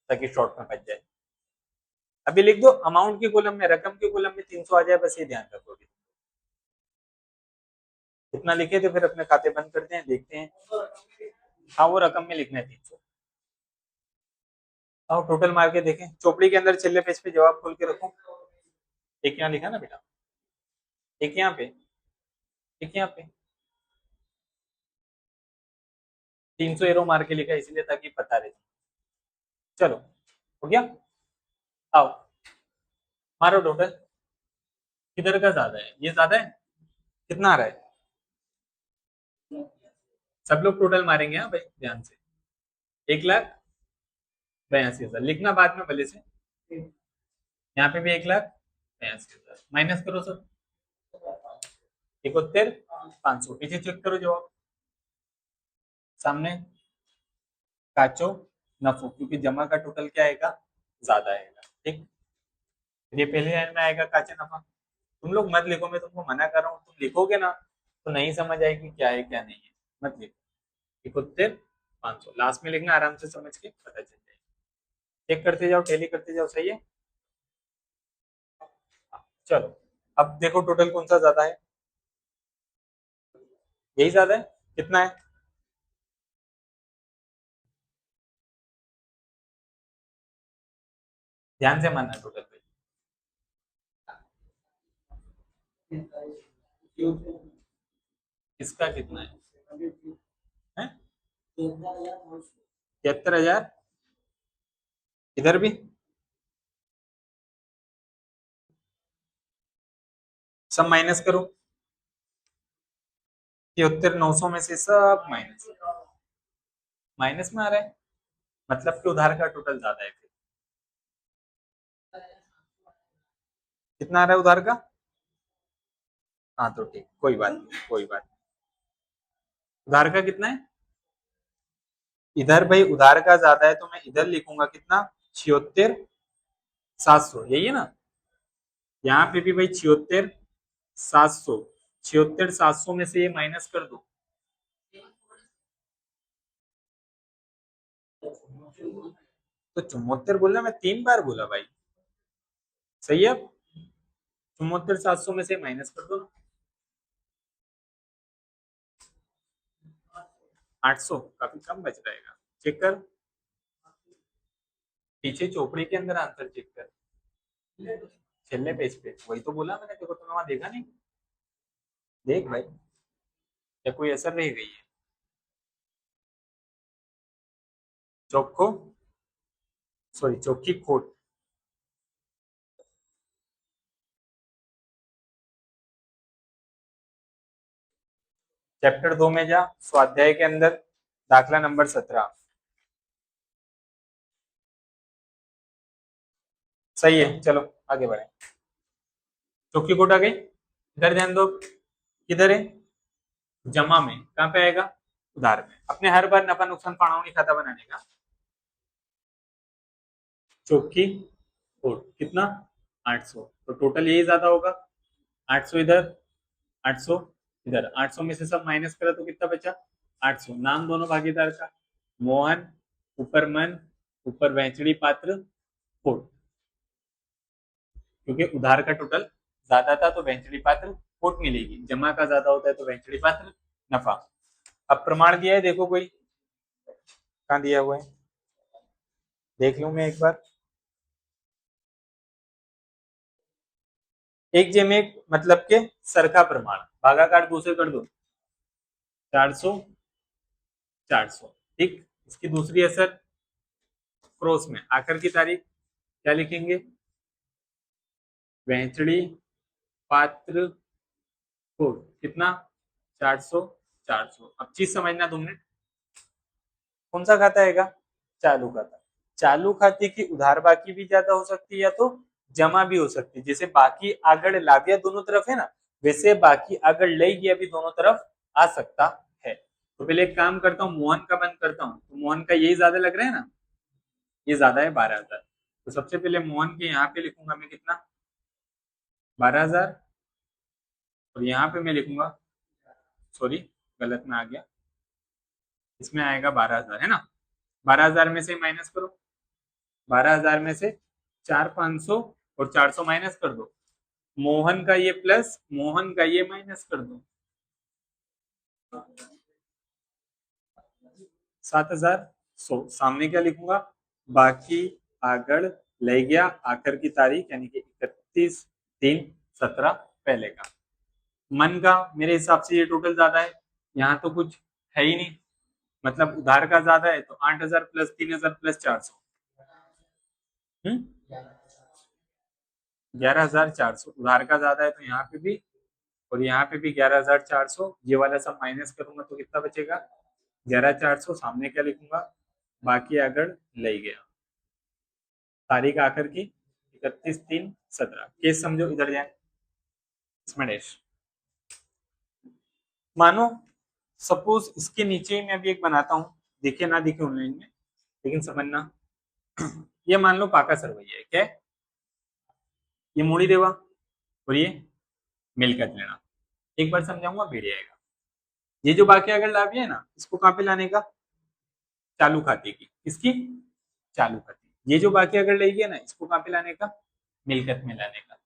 ताकि शॉर्ट में बच जाए। अभी लिख दो अमाउंट के कॉलम में, रकम के कॉलम में 300 आ जाए, बस ये ध्यान रखोगे। कितना लिखे थे फिर अपने खाते बंद करते हैं, देखते हैं। हाँ वो रकम में लिखना है 300। आओ टोटल मार के देखें, चोपड़ी के अंदर छेल्ले पेज पे जवाब खोल के रखो। एक यहाँ लिखा ना बेटा, एक यहाँ पे, एक यहाँ पे 300 एरो मार के लिखा इसलिए ताकि पता रहे। चलो हो गया। आओ मारो टोटल, किधर का ज्यादा है, ये ज्यादा है कितना आ रहा है। सब लोग टोटल मारेंगे हाँ भाई ध्यान से। 1,82,000 लिखना बाद में भले से। यहाँ पे भी 1,82,000 माइनस करो सब, 71,500 पीछे चेक करो जवाब। सामने काचो नफो, क्योंकि जमा का टोटल क्या आएगा ज्यादा आएगा। ठीक, ये पहले लाइन में आएगा काचे नफा। तुम लोग मत लिखो, मैं तुमको मना कर रहा हूँ, तुम लिखोगे ना तो नहीं समझ आएगी क्या है क्या नहीं है। मत लिखो 71,500 लास्ट में लिखना, आराम से समझ के पता चल जाएगा। चेक करते जाओ, टैली करते जाओ, सही है। चलो अब देखो टोटल कौन सा ज्यादा है, यही ज्यादा है। कितना है ध्यान से मानना टोटल पे। इसका कितना है 73,000। इधर भी सब माइनस करो, 73,900 में से सब माइनस, माइनस में आ रहा है, मतलब कि उधार का टोटल ज्यादा है। फिर कितना आ रहा है उधार का, हाँ तो ठीक, कोई बात नहीं, कोई बात नहीं। उधार का कितना है, इधर भाई उधार का ज्यादा है तो मैं इधर लिखूंगा कितना 76,700, यही है ना। यहाँ पे भी भाई 76,700, 76,700 में से ये माइनस कर दो। तो 74 बोलना, मैं 3 बार बोला भाई। सही है। 74 700 में से माइनस कर दो। 800 काफी कम बच रहेगा। चेक कर, पीछे चोपड़ी के अंदर आंसर चेक कर, छेले पेज पे। वही तो बोला मैंने, देखो तुमने वहां देखा नहीं? देख भाई, या कोई असर रह गई है? चौखो, सॉरी चौकी खोट। चैप्टर 2 में जा, स्वाध्याय के अंदर दाखला नंबर 17। सही है, चलो आगे बढ़े। चौकी खोट आ गई। इधर ध्यान दो, किधर है? जमा में कहां पे आएगा? उधार में। अपने हर बार नफा नुकसान फाणवनी खाता बनाने का। चौकी खोट कितना? 800। तो टोटल यही ज्यादा होगा। 800 इधर, 800 इधर। 800 में से सब माइनस करा तो कितना बचा? 800। नाम दोनों भागीदार का, मोहन, ऊपर मन, ऊपर वैचड़ी पात्र, खोट। क्योंकि उधार का टोटल ज्यादा था तो वैचड़ी पात्र खोट मिलेगी, जमा का ज्यादा होता है तो वैचड़ी पात्र नफा। अब प्रमाण दिया है, देखो कोई कहाँ दिया हुआ है, देख लूं मैं एक बार। एक जेम एक मतलब के सरखा प्रमाण, भागाकार 2 से कर दो। 400 400। ठीक। इसकी दूसरी असर क्रॉस में आखिर की तारीख क्या लिखेंगे? वैचड़ी पात्र कोड कितना? 400 400। अब चीज समझना तुमने, कौन सा खाता है? चालू खाता। चालू खाते की उधार बाकी भी ज्यादा हो सकती है या तो जमा भी हो सकती है। जैसे बाकी आगड़ लाव्या दोनों तरफ है ना, वैसे बाकी आगड़ लई गया भी दोनों तरफ आ सकता है। तो पहले एक काम करता हूँ, मोहन का बंद करता हूँ। तो मोहन का यही ज्यादा लग रहा है ना, ये ज्यादा है 12,000। तो सबसे पहले मोहन के यहाँ पे लिखूंगा मैं कितना? 12,000। और यहाँ पे मैं लिखूंगा, सॉरी गलत में आ गया, इसमें आएगा 12,000 है ना। 12,000 में से माइनस करो, 12,000 में से 4,500 और 400 माइनस कर दो। मोहन का ये प्लस, मोहन का ये माइनस कर दो। 7,100। सामने क्या लिखूंगा? बाकी आगड़ ले गया आखिर की तारीख, यानी कि 31/3/17 पहले का। मन का मेरे हिसाब से ये टोटल ज्यादा है, यहाँ तो कुछ है ही नहीं, मतलब उधार का ज्यादा है। तो 8,000 प्लस 3,000 प्लस 400, 11,400। उधार का ज्यादा है तो यहाँ पे भी, और यहाँ पे भी 11,400। ये वाला सब माइनस करूंगा तो कितना बचेगा? 11,400। सामने क्या लिखूंगा? बाकी अगर ले गया, तारीख आखिर की 31/3/17। केस समझो, इधर जाए, इसमें डैश। मानो सपोज इसके नीचे ही मैं अभी एक बनाता हूँ, दिखे ना दिखे ऑनलाइन में, लेकिन समझना। ये मान लो पाका सरवैया है, क्या है? ये मूड़ी देवा और ये मिलकत लेना। एक बार समझाऊंगा फिर आएगा। ये जो बाकी अगर लाभ है ना, इसको कहाँ पे लाने का? चालू खाते की। किसकी? चालू खाते। ये जो बाकी अगर ले गया ना, इसको कहाँ पे लाने का? मिलकत में लाने का।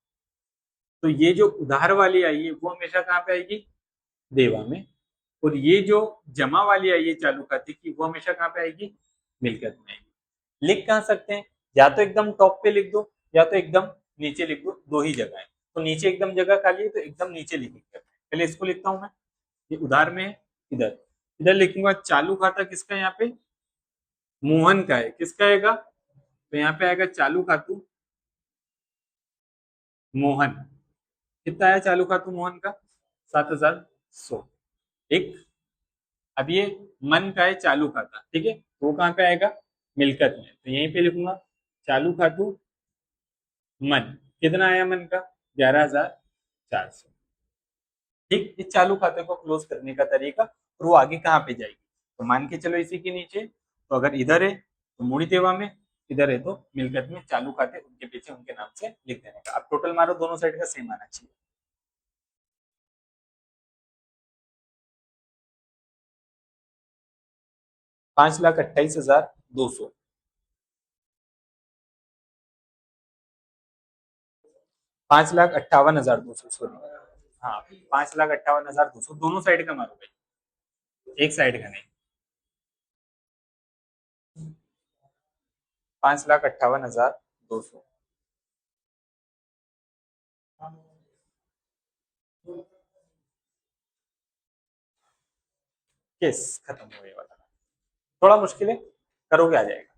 तो ये जो उधार वाली आई है वो हमेशा कहाँ पे आएगी? देवा में। और ये जो जमा वाली आई है चालू खाते की, वो हमेशा कहाँ पे आएगी? मिलकत में आएगी। लिख कहाँ सकते हैं? या तो एकदम टॉप पे लिख दो, या तो एकदम नीचे लिख दो, दो ही जगह है। तो नीचे एकदम जगह खाली है तो एकदम नीचे लिखेंगे। पहले इसको लिखता हूं मैं, ये उधार में है। इधर इधर लिखूंगा चालू खाता किसका है? यहाँ पे मोहन का है। किसका आएगा? तो यहाँ पे आएगा चालू खातू मोहन। कितना आया चालू खातू मोहन का? 7,100। एक। अब ये मन का है चालू खाता, ठीक है, वो कहाँ पे आएगा? मिलकत में। तो यहीं पे लिखूंगा चालू खातू मन। कितना आया मन का? 11,400। ठीक। इस चालू खाते को क्लोज करने का तरीका, और वो आगे कहाँ पे जाएगी? तो मान के चलो इसी के नीचे। तो अगर इधर है तो मूड़ी देवा में, इधर है तो मिलकत में। चालू खाते उनके पीछे उनके नाम से लिख देने का। अब टोटल मारो, दोनों साइड का सेम आना चाहिए। 5,28,200। 5,58,200, सॉरी। हाँ, 5,58,200 दोनों साइड का मारो भाई, एक साइड का नहीं। 5,58,200। केस खत्म हो गया वाला। थोड़ा मुश्किल है, करोगे आ जाएगा।